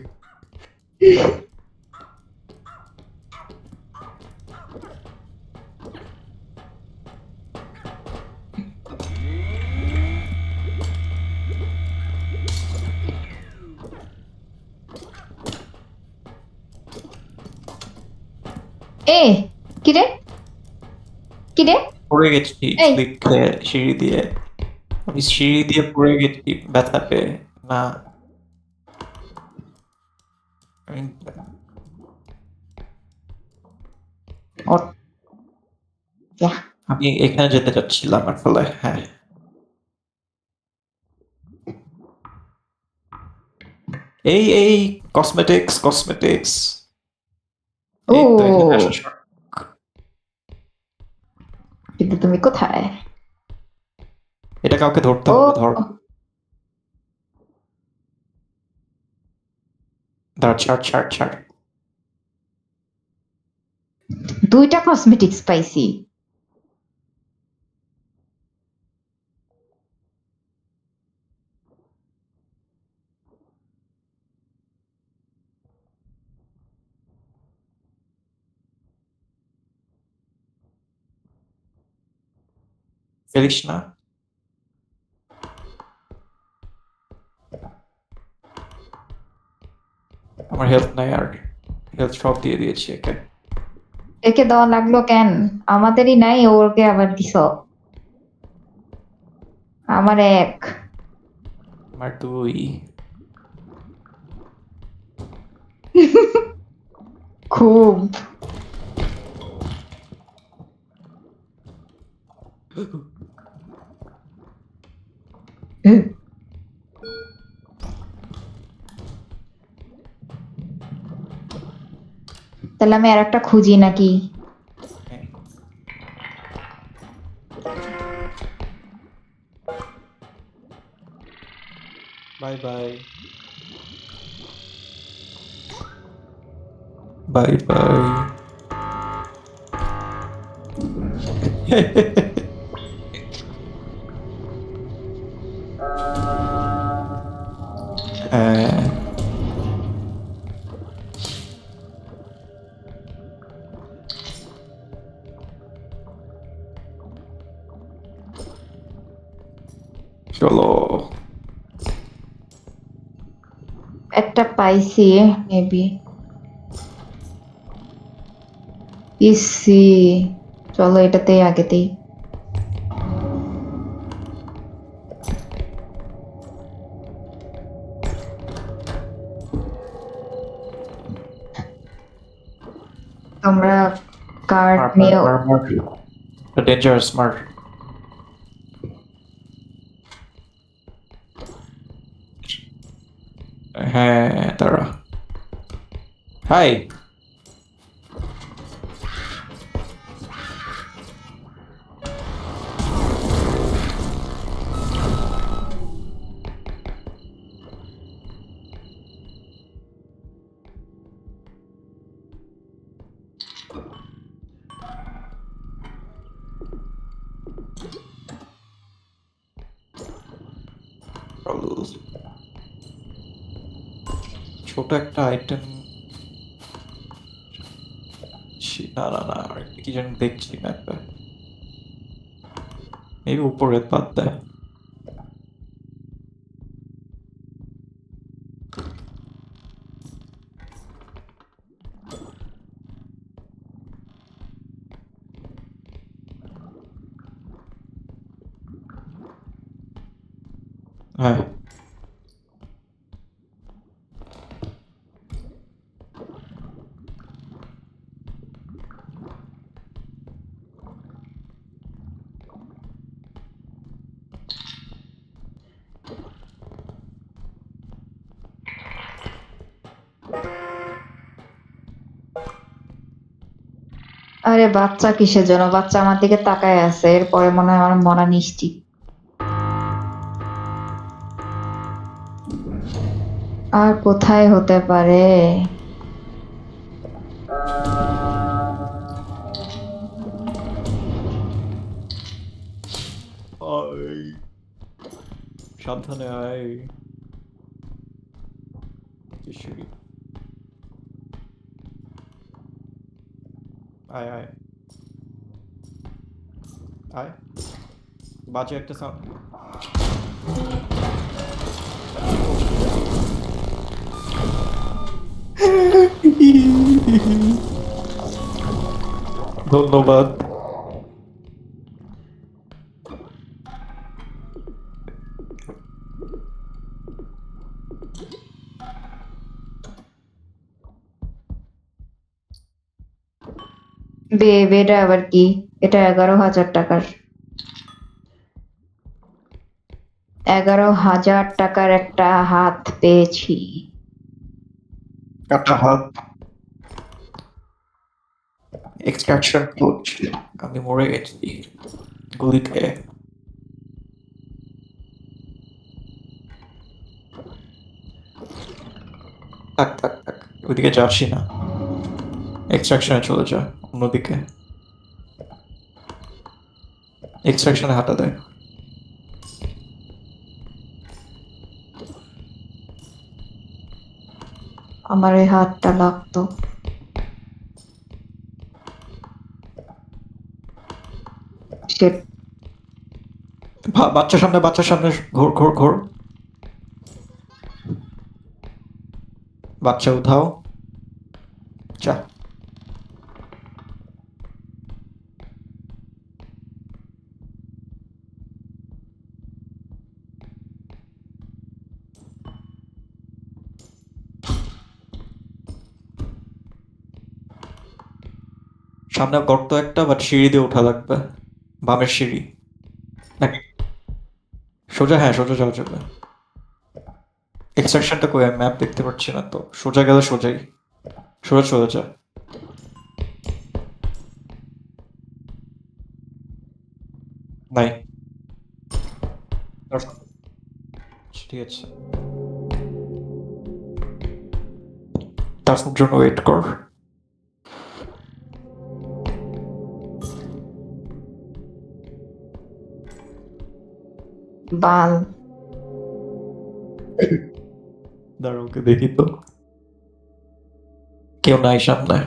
Speaker 1: কিরে কিরে
Speaker 2: পড়ে গেছি
Speaker 1: এই
Speaker 2: স্লিপ খেয়ে সিঁড়ি দিয়ে। আমি সিঁড়ি দিয়ে পড়ে গেছি ব্যথা পেয়ে। না, আমি-
Speaker 1: ওঠ, যা।
Speaker 2: আমি এখানে যেতে চাচ্ছিলাম আসলে। হ্যাঁ, এই কসমেটিক্স।
Speaker 1: ও
Speaker 2: এই তো এখানে আসা short।
Speaker 1: কিন্তু তুমি কোথায়?
Speaker 2: এটা কাউকে ধরতে
Speaker 1: ও
Speaker 2: হবে, ধর। দাঁড়া, ছাড়।
Speaker 1: দুইটা কসমেটিক্স পাইছি।
Speaker 2: ফেলিস না। আমার হেল্প নাই আর। হেল্প সব দিয়ে দিয়েছি একে।
Speaker 1: একে দেওয়া লাগলো কেন? আমাদেরই নাই, ওকে আবার দিছ। আমার এক।
Speaker 2: আমার দুই।
Speaker 1: খুব। তাহলে আমি আর একটা খুঁজি নাকি?
Speaker 2: Bye bye. Bye bye. হ্যাঁ, চলো।
Speaker 1: একটা পাইছি মেবি। ইসি, চলো এটাতেই আগেতেই। তোমরা কার্ড নিয়ে
Speaker 2: ডেঞ্জারাস মার। হ্যাঁ, তারা। হাই। ছোট একটা আইটেম না না না, আর কি যেন দেখছি ম্যাপে। এই উপরে বাদ দেয়। হ্যাঁ,
Speaker 1: আরে বাচ্চা কিসের জন্য? বাচ্চা আমার দিকে তাকায় আছে, এরপরে মনে হয় আমার মরা নিশ্চিত। আর কোথায় হতে পারে?
Speaker 2: আয়, সাবধানে আয়। কিশোরী, আয় আয় আয়। বাজে একটা সাউন্ড। ধন্যবাদ।
Speaker 1: বেটা আবার কি? এটা 11,000 টাকার। 11,000 টাকার একটা হাত পেয়েছি।
Speaker 2: একটা হাত। এক্সট্রাকশন করছি। আমি মরে গেছি গুলি খেয়ে। থাক থাক থাক, ওইদিকে যাচ্ছি না। এক্সট্রাকশনে চলে যা, অন্যদিকে। এক্সট্রাকশনে হাঁটা দেয়।
Speaker 1: আমার এই হাতটা লাগতো। Shit.
Speaker 2: বাচ্চার সামনে, বাচ্চার সামনে। ঘোর ঘোর ঘোর। বাচ্চা উধাও। যা। সামনে গর্ত একটা, বাট সিঁড়ি দিয়ে ওঠা লাগবে। বামের সিঁড়ি নাকি সোজা? হ্যাঁ, সোজা যাওয়া যাবে। এক্সট্রাকশনটা কই? আমি ম্যাপ দেখতে পাচ্ছি না তো। সোজা গেলে সোজাই। সোজা চলে যা। নাই। ঠিক আছে, তার জন্য ওয়েট কর।
Speaker 1: বাল।
Speaker 2: দাঁড়া, ওকে দেখি তো। কেউ নাই সামনে।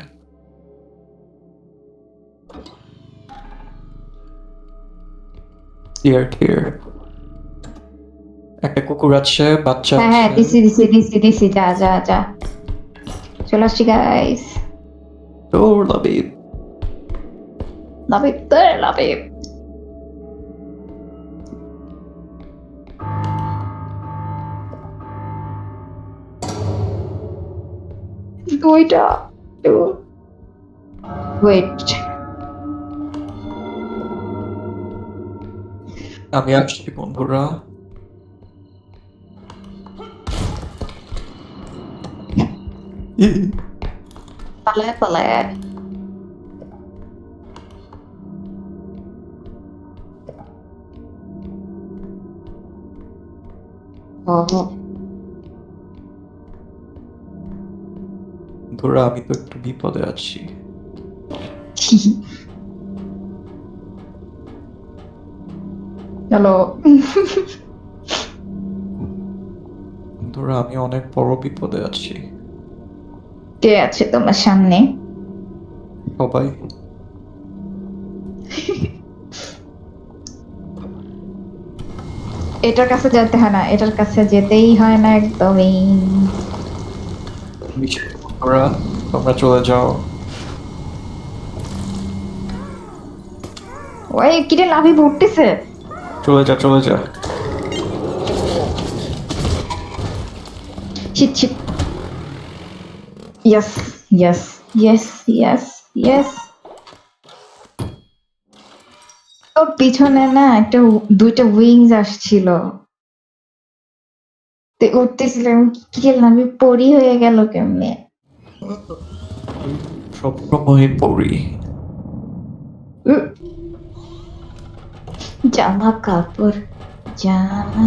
Speaker 2: Clear clear. একটা কুকুর আছে, বাচ্চা
Speaker 1: হ্যাঁ হ্যাঁ,
Speaker 2: আছে।
Speaker 1: দিছি। যা যা যা। চলে আসছি গাইস।
Speaker 2: দৌড় লাবিব।
Speaker 1: লাভিব। দুইটা। ওয়েট।
Speaker 2: আমি আসছি বন্ধুরা।
Speaker 1: পালায়। ও।
Speaker 2: বন্ধুরা, আমি তো একটু বিপদে আছি।
Speaker 1: হ্যালো।
Speaker 2: বন্ধুরা, আমি অনেক বড় বিপদে আছি।
Speaker 1: কে আছে তোমার সামনে?
Speaker 2: সবাই
Speaker 1: এটার কাছে যেতে হয় না, এটার কাছে যেতেই হয় না একদমই।
Speaker 2: তোমরা তোমরা চলে যাও।
Speaker 1: ওই কিরে লাভি উঠতেছে।
Speaker 2: চলে যা চলে যা।
Speaker 1: Shit shit. Yes yes yes yes yes. ওর পিছনে না একটা দুইটা উইংস আসছিল, তো উঠতেছিলাম, কি গেলাম আমি পরি হয়ে গেল কেমনে।
Speaker 2: সবসময় পড়ি।
Speaker 1: উহ, জামা কাপড় জামা,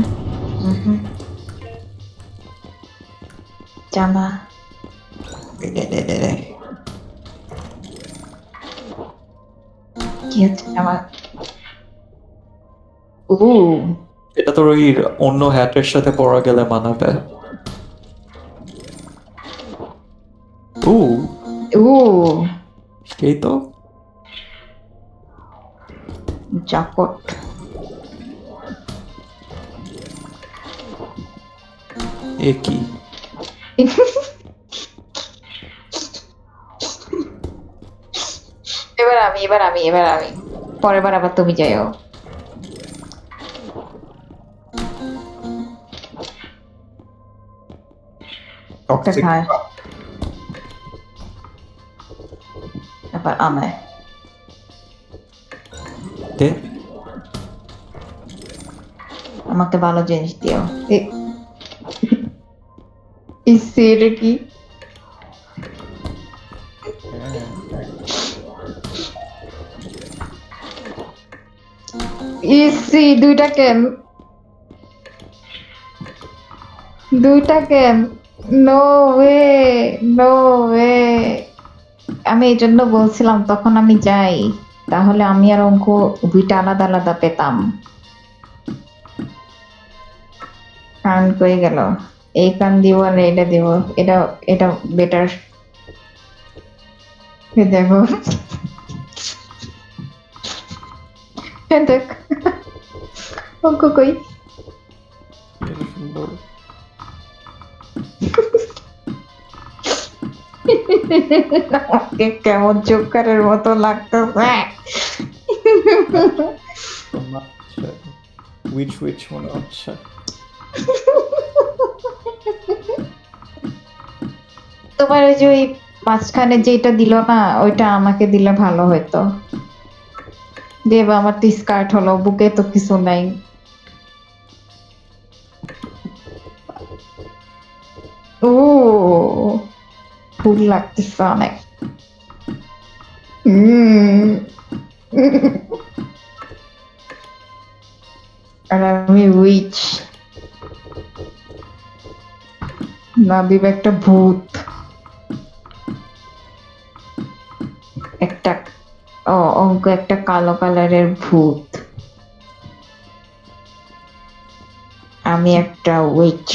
Speaker 1: উহুম, জামা। কি হচ্ছে জামা? ও
Speaker 2: এটা তোর ওই অন্য হ্যাটের সাথে পরা গেলে মানাবে। ও
Speaker 1: ও
Speaker 2: এই তো
Speaker 1: জ্যাকট।
Speaker 2: এ কি?
Speaker 1: এবার আমি পরের বার আবার তুমি যাইও। একটা
Speaker 2: টক্সিক।
Speaker 1: খায়, এবার আমায়
Speaker 2: দে।
Speaker 1: আমাকে ভালো জিনিস দিও। ইসে এটা কি? ইসি দুইটা কেন, দুইটা কেন? No way, no way. আমি এই জন্য বলছিলাম তখন আমি যাই, তাহলে আমি আর অঙ্ক দুইটা আলাদা আলাদা পেতাম। কান কই গেল? এই কান দিব আর এটা দিব, এটা এটা বেটার। দেখো, দেখ অঙ্ক কই?
Speaker 2: সুন্দর।
Speaker 1: আমাকে কেমন জোকারের মতো লাগতেছে।
Speaker 2: উইচ উইচ মনে হচ্ছে।
Speaker 1: তোমার ওই যে ওই মাঝখানে যেটা দিল না, ওইটা আমাকে দিলে ভালো হতো। দেব, আমার তো স্কার্ট হলো, বুকে তো কিছু নাই। ও ফুল লাগতেছে অনেক। উম, আর আমি উইচ, নাবিব একটা ভূত, একটা অঙ্ক একটা কালো কালারের ভূত, আমি একটা উইচ,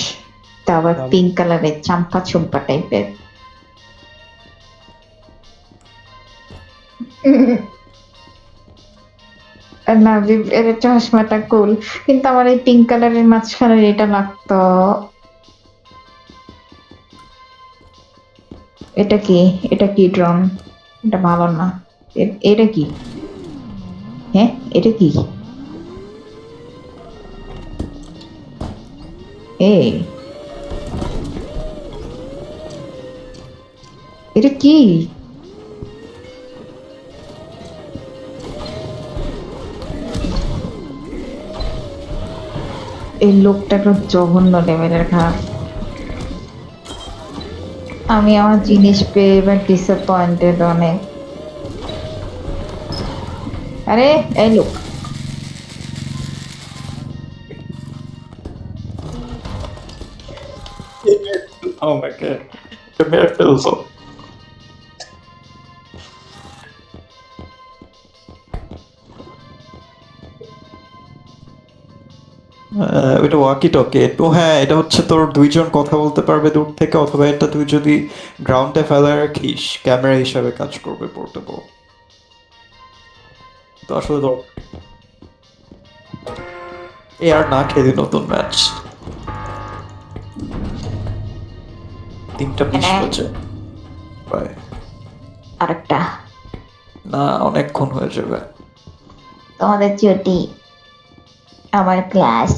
Speaker 1: তা আবার পিঙ্ক কালারের চাম্পা চুম্পা টাইপের। নাবিব এর চশমাটা কুল, কিন্তু আমার এই পিঙ্ক কালারের মাঝখানে এটা লাগতো। এটা কি? এটা কি ড্রন? এটা ভালো না। এটা কি? হ্যাঁ, এটা কি? এই এটা কি? এই লোকটা একটা জঘন্য লেভেলের খারাপ। আমি আমার জিনিস পেয়ে এবার ডিসঅ্যাপয়েন্টেড অনেক। আরে এই লোক,
Speaker 2: আমাকে মেরে ফেলছো। ওইটা এটা ওয়াকি টকি। তো হ্যাঁ, এটা হচ্ছে তোর দুইজন কথা বলতে পারবে দূর থেকে, অথবা এটা তুই যদি গ্রাউন্ডে ফেলা রাখিস ক্যামেরা হিসাবে কাজ করবে পোর্টেবল। তো আসলে তো এ আর না খেলি নতুন ম্যাচ 3:20
Speaker 1: হ্যাঁ।
Speaker 2: বাজে প্রায়।
Speaker 1: আরেকটা
Speaker 2: না, অনেকক্ষণ হয়ে যাবে।
Speaker 1: তোমাদের ছুটি, আমার ক্লাস।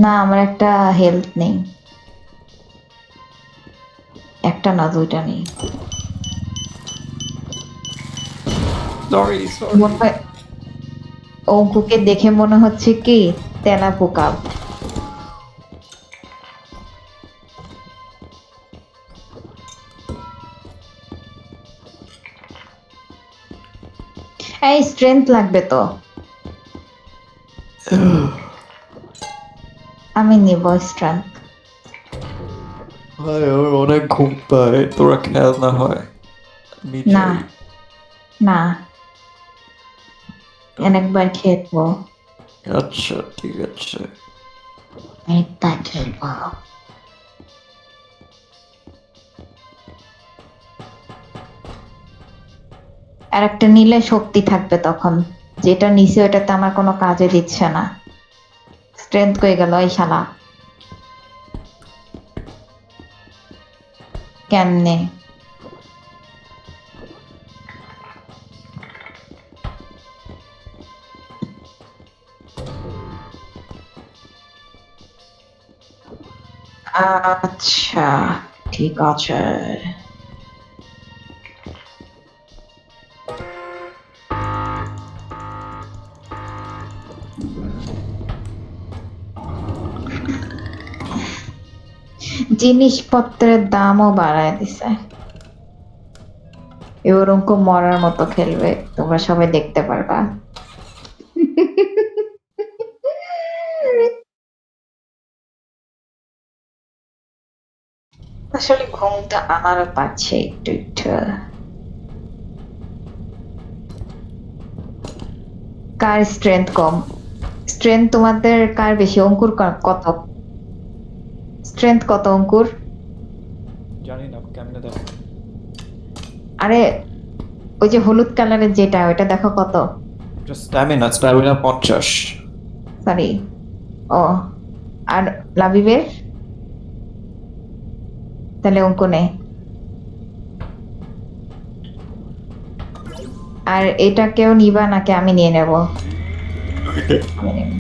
Speaker 1: না, আমার একটা হেলথ নেই, একটা না দুইটা নেই।
Speaker 2: Sorry sorry.
Speaker 1: মনে হয় অঙ্কুকে দেখে মনে হচ্ছে কি তেলা পোকা। এই স্ট্রেংথ লাগবে তো, আমি নিব স্ট্রেংথ।
Speaker 2: ভাই আমার অনেক ঘুম পায়, তোরা খেয়াল না হয় আমি
Speaker 1: না
Speaker 2: যাই।
Speaker 1: না, অনেকবার খেলবো,
Speaker 2: আচ্ছা ঠিক আছে।
Speaker 1: অনেকবার খেলবো। আর একটা নিলে শক্তি থাকবে তখন, যেটা নিচে ওটাতে আমার কোনো কাজে দিচ্ছে না। স্ট্রেংথ কই গেল এই শালা? কেমনে? আচ্ছা ঠিক আছে। জিনিসপত্রের দামও বাড়ায় দিছে, এরকম মরার মতো খেলবে, তোমরা সবাই দেখতে পারবা। আসলে ঘুমটা আমারও পাচ্ছে একটু একটু। কার স্ট্রেংথ কম? স্ট্রেংথ তোমাদের কার বেশি? অঙ্কুর কত স্ট্রেংথ? কত অঙ্কুর?
Speaker 2: জানি না কেমনে দেখো।
Speaker 1: আরে ওই যে হলুদ কালারের যেটা, ওইটা দেখো কত।
Speaker 2: Stamina stamina 50।
Speaker 1: সরি। ও, আর লাবিবের? তাহলে অঙ্কু নেই। আর এটা কেউ নিবা নাকি আমি নিয়ে নেব? আমি নেব।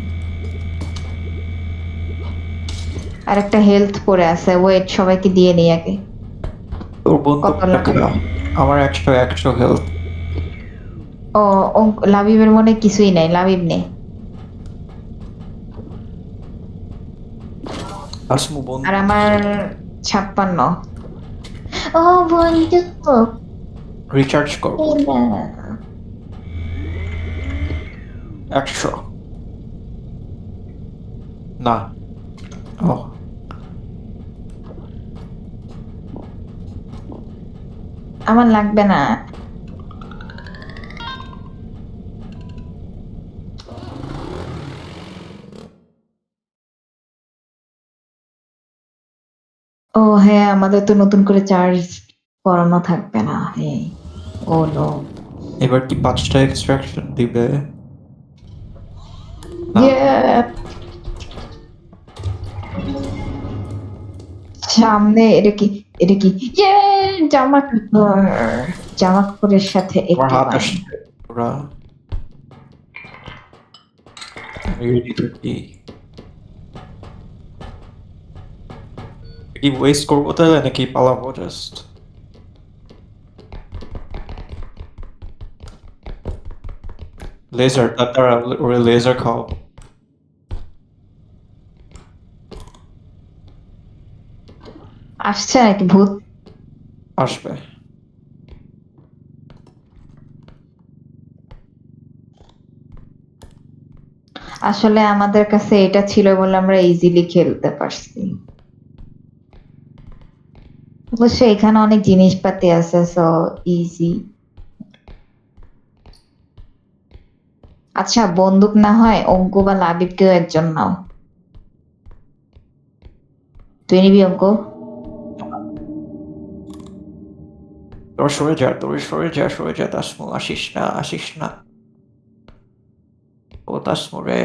Speaker 1: আর একটা হেলথ পড়ে আছে, ওয়েট সবাইকে দিয়ে নিই আগে।
Speaker 2: তোর বন্ধু
Speaker 1: কত লাগবে?
Speaker 2: আমার 100 হেলথ।
Speaker 1: ও, লাবিবের মনে হয় কিছুই নাই, লাবিব নেই।
Speaker 2: আসমু বন্ধু।
Speaker 1: আর আমার 56। ও বন্ধু,
Speaker 2: রিচার্জ করবো
Speaker 1: এই না।
Speaker 2: 100। না। ও
Speaker 1: আমার লাগবে না। ও হ্যাঁ, আমাদের তো নতুন করে চার্জ করানো থাকবে না। হ্যাঁ। ও নো।
Speaker 2: এবার কি 5টা এক্সট্রাকশন দিবে? না।
Speaker 1: সামনে এটা কি? এটা কি? ইয়ে, জামা কাপড়। জামা কাপড়ের সাথে
Speaker 2: আমার
Speaker 1: একটি
Speaker 2: হাত
Speaker 1: ওয়াইন।
Speaker 2: আসছে। ওরা রেডি থাকি। কি ওয়েস্ট করবো তাহলে নাকি পালাবো জাস্ট? লেজার তারা ওরে লেজার খাও।
Speaker 1: আসছে নাকি ভূত?
Speaker 2: আসবে।
Speaker 1: আসলে আমাদের কাছে এটা ছিল বলে আমরা ইজিলি খেলতে পারছি। অবশ্য এখানে অনেক জিনিসপাতি আছে, সো ইজি। আচ্ছা বন্দুক না হয় অঙ্কু বা লাবিব কেউ একজন নাও। তুই নিবি অঙ্কু?
Speaker 2: তোর সরে যা তাসমু, আসিস না ও তাসমু রে।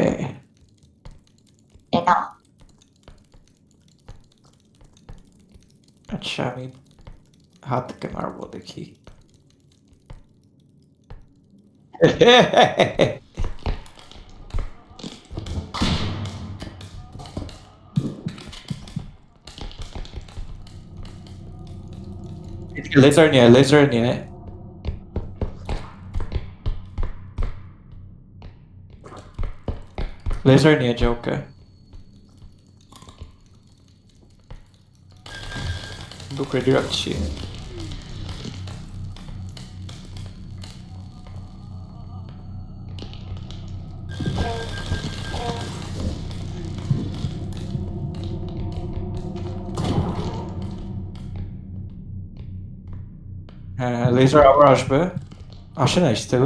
Speaker 1: এ নাও।
Speaker 2: আচ্ছা আমি হাতকে মারবো দেখি। লেজার নিয়ে আয়। লেজার নিয়ে যা ওকে। বন্দুক রেডি রাখছি। হ্যাঁ লেজার আবার আসবে। আসে না স্টিল।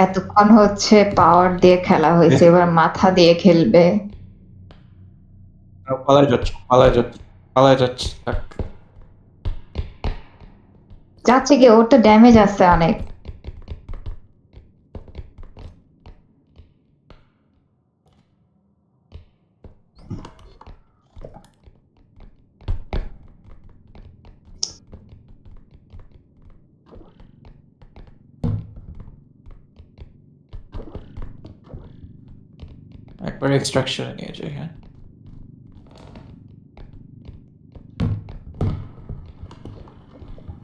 Speaker 1: এতক্ষণ হচ্ছে পাওয়ার দিয়ে খেলা হয়েছে, এবার মাথা দিয়ে খেলবে।
Speaker 2: পালাই যাচ্ছে থাক।
Speaker 1: যাচ্ছে কি, ওর তো ড্যামেজ আছে অনেক।
Speaker 2: একবার এক্সট্রাকশনে নিয়ে যাই হ্যাঁ।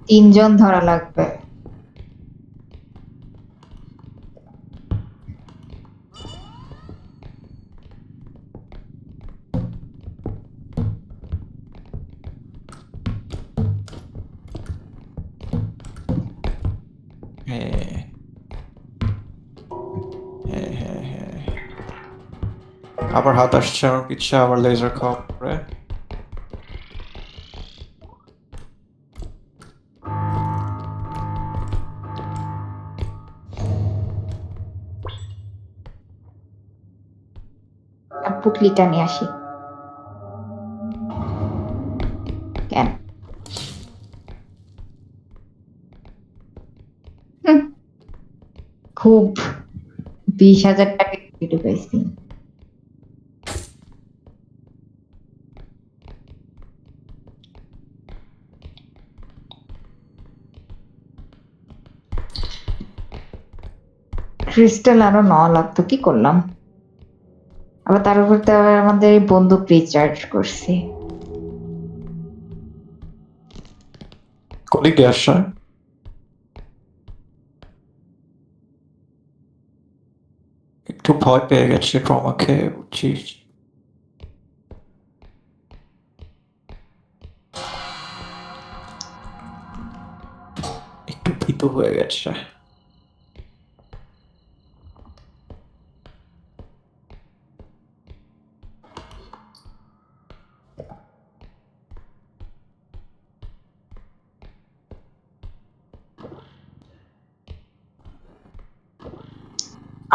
Speaker 1: তিনজন ধরা লাগবে।
Speaker 2: হ্যাঁ হ্যাঁ। আবার হাত আসছে আমার পিছে, আবার লেজার খাওয়া পরে।
Speaker 1: আর পুটলিটা নিয়ে আসি। কেন? হুম, খুব 20,000 টাকা কেটে পাইছি। ক্রিস্টাল আরো নেওয়া লাগতো, কি করলাম? আবার তার উপর তো আবার আমাদের এই বন্দুক রিচার্জ করছি।
Speaker 2: কলিগ দিয়ে আসছে। একটু ভয় পেয়ে গেছে ট্রমা খেয়ে বুঝছিস। একটু ভীত হয়ে গেছে।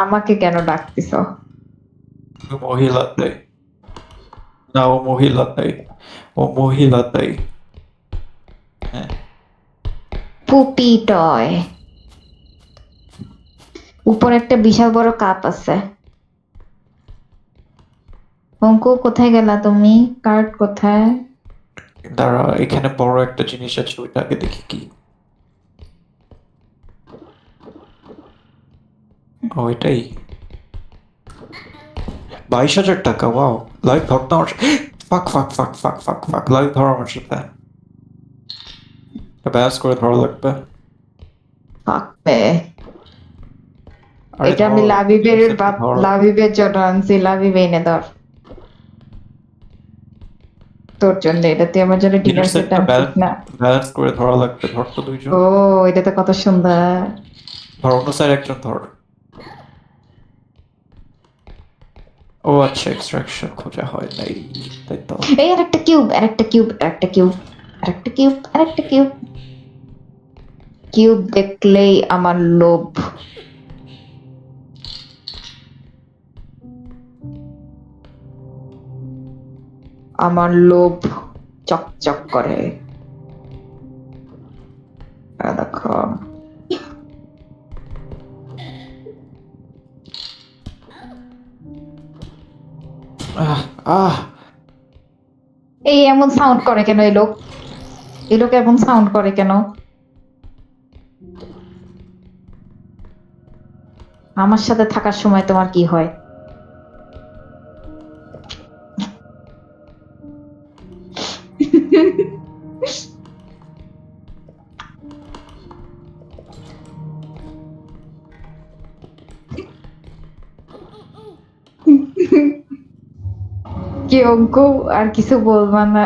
Speaker 1: আমাকে কেন ডাকতেছ?
Speaker 2: মহিলাতে না, ও মহিলাতে হ্যাঁ।
Speaker 1: পুপি টয়। উপরে একটা বিশাল বড় কাপ আছে। অঙ্কু কোথায় গেলা তুমি? কার্ড কোথায়?
Speaker 2: দাঁড়া, এখানে বড় একটা জিনিস আছে, ওইটাকে দেখি কি। ওইটাই 22,000 টাকা, ওয়াও। লাইভ ধরতে আমার ফাক লাইভ ধর আমার সাথে। ব্যালেন্স করে ধরা লাগবে।
Speaker 1: থাকবে।
Speaker 2: আরে
Speaker 1: এটা আমি
Speaker 2: ধর, ধর।
Speaker 1: লাবিবের জন্য আনছি। লাবিব এনে ধর। তোর জন্য, এটা তুই আমার জন্য
Speaker 2: ডিনার
Speaker 1: ডিনার সেট
Speaker 2: সেটটা
Speaker 1: আনছিস না?
Speaker 2: ব্যালেন্স করে ধরা লাগবে, ধর তো দুইজন।
Speaker 1: ও, এটা তো কত সুন্দর।
Speaker 2: ধর, অন্য সাইড একজন ধর। ও আচ্ছা, এক্সট্রাকশন খোঁজা হয় নাই, তাই তো।
Speaker 1: এই আরেকটা কিউব, আরেকটা কিউব, আরেকটা কিউব, আরেকটা কিউব, আরেকটা কিউব। কিউব দেখলেই আমার লোভ। আমার লোভ চকচক করে। দেখো
Speaker 2: আহ আহ
Speaker 1: এই এমন সাউন্ড করে কেন এই লোক? এই লোক এমন সাউন্ড করে কেন? আমার সাথে থাকার সময় তোমার কি হয়? কি অঙ্ক, আর কিছু বলবা না?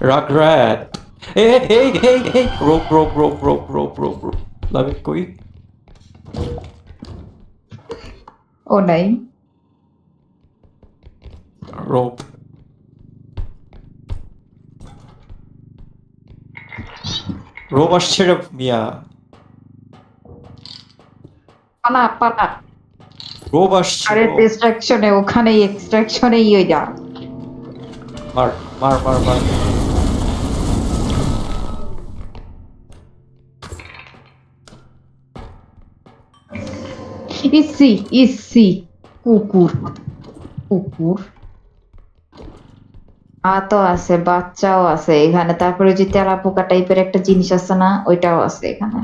Speaker 2: রাগরাট। এই এই এই এই rope rope rope rope rope rope rope লাভিক কই?
Speaker 1: ও নাই।
Speaker 2: রোপ। রোপ আসছে রে মিয়া।
Speaker 1: পালা পালা।
Speaker 2: রোপ আসছে
Speaker 1: আরে
Speaker 2: রোপ।
Speaker 1: ডিস্ট্রাকশনে, ওখানেই এক্সট্রাকশনেই হয়ে যা।
Speaker 2: মার মার মার মার।
Speaker 1: ইসি ইসি কুকুর কুকুর। তো আছে, বাচ্চাও আছে এখানে, তারপরে যে তেলা পোকা টাইপের একটা জিনিস আছে না, ওইটাও আছে এখানে।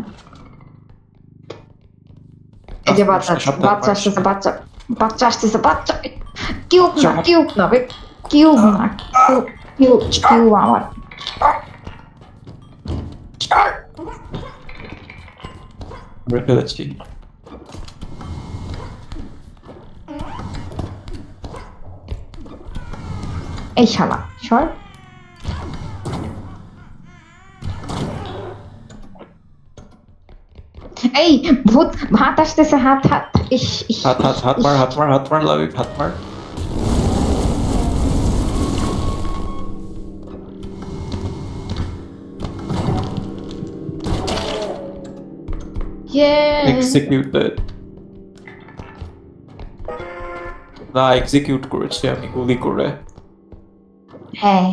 Speaker 1: এই যে বাচ্চা আসছে, বাচ্চা আসতেছে, বাচ্চা বাচ্চা আসতেছে, বাচ্চা। কিউব না, কিউব না বে, কিউব না, কিউব কিউব কিউব আমার।
Speaker 2: মেরে ফেলেছি।
Speaker 1: এই শালা সর। এই ভূত, হাত আসতেছে, হাত হাত। ইস ইস
Speaker 2: হাত হাত
Speaker 1: ইস,
Speaker 2: হাত
Speaker 1: ইস।
Speaker 2: মার হাত মার হাত মার লাভিক হাত মার। এক্সিকিউটেড। না এক্সিকিউট করেছি আমি গুলি করে।
Speaker 1: হ্যাঁ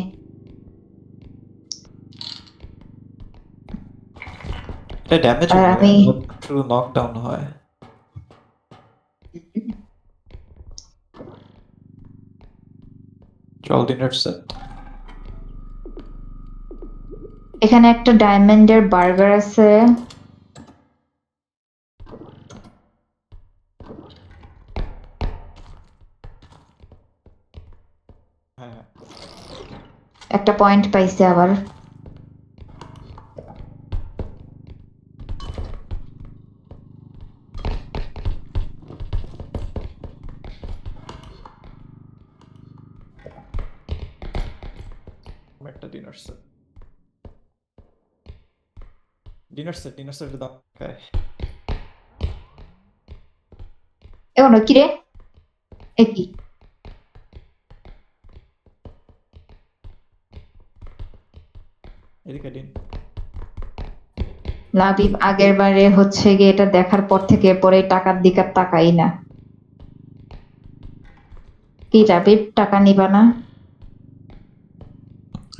Speaker 2: এটা ড্যামেজ
Speaker 1: আর
Speaker 2: হয়
Speaker 1: আমি
Speaker 2: শুধু নকডাউন হয়। চল ডিনার সেট।
Speaker 1: এখানে একটা ডায়মন্ডের বার্গার আছে।
Speaker 2: হ্যাঁ
Speaker 1: একটা পয়েন্ট পাইছে আবার।
Speaker 2: একটা ডিনার সেট। ডিনার সেট দাও। Okay.
Speaker 1: এখনো কি রে? এ কি?
Speaker 2: এদিকে দিন।
Speaker 1: লাবিব আগের বারে হচ্ছে গিয়ে এটা দেখার পর থেকে পরে টাকার দিকে আর তাকাই না। কি লাবিব, টাকা নিবা না?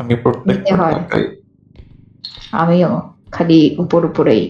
Speaker 2: আমি প্রত্যেকবার
Speaker 1: নিতে হয়।
Speaker 2: তাকাই।
Speaker 1: আমিও খালি উপর উপরেই।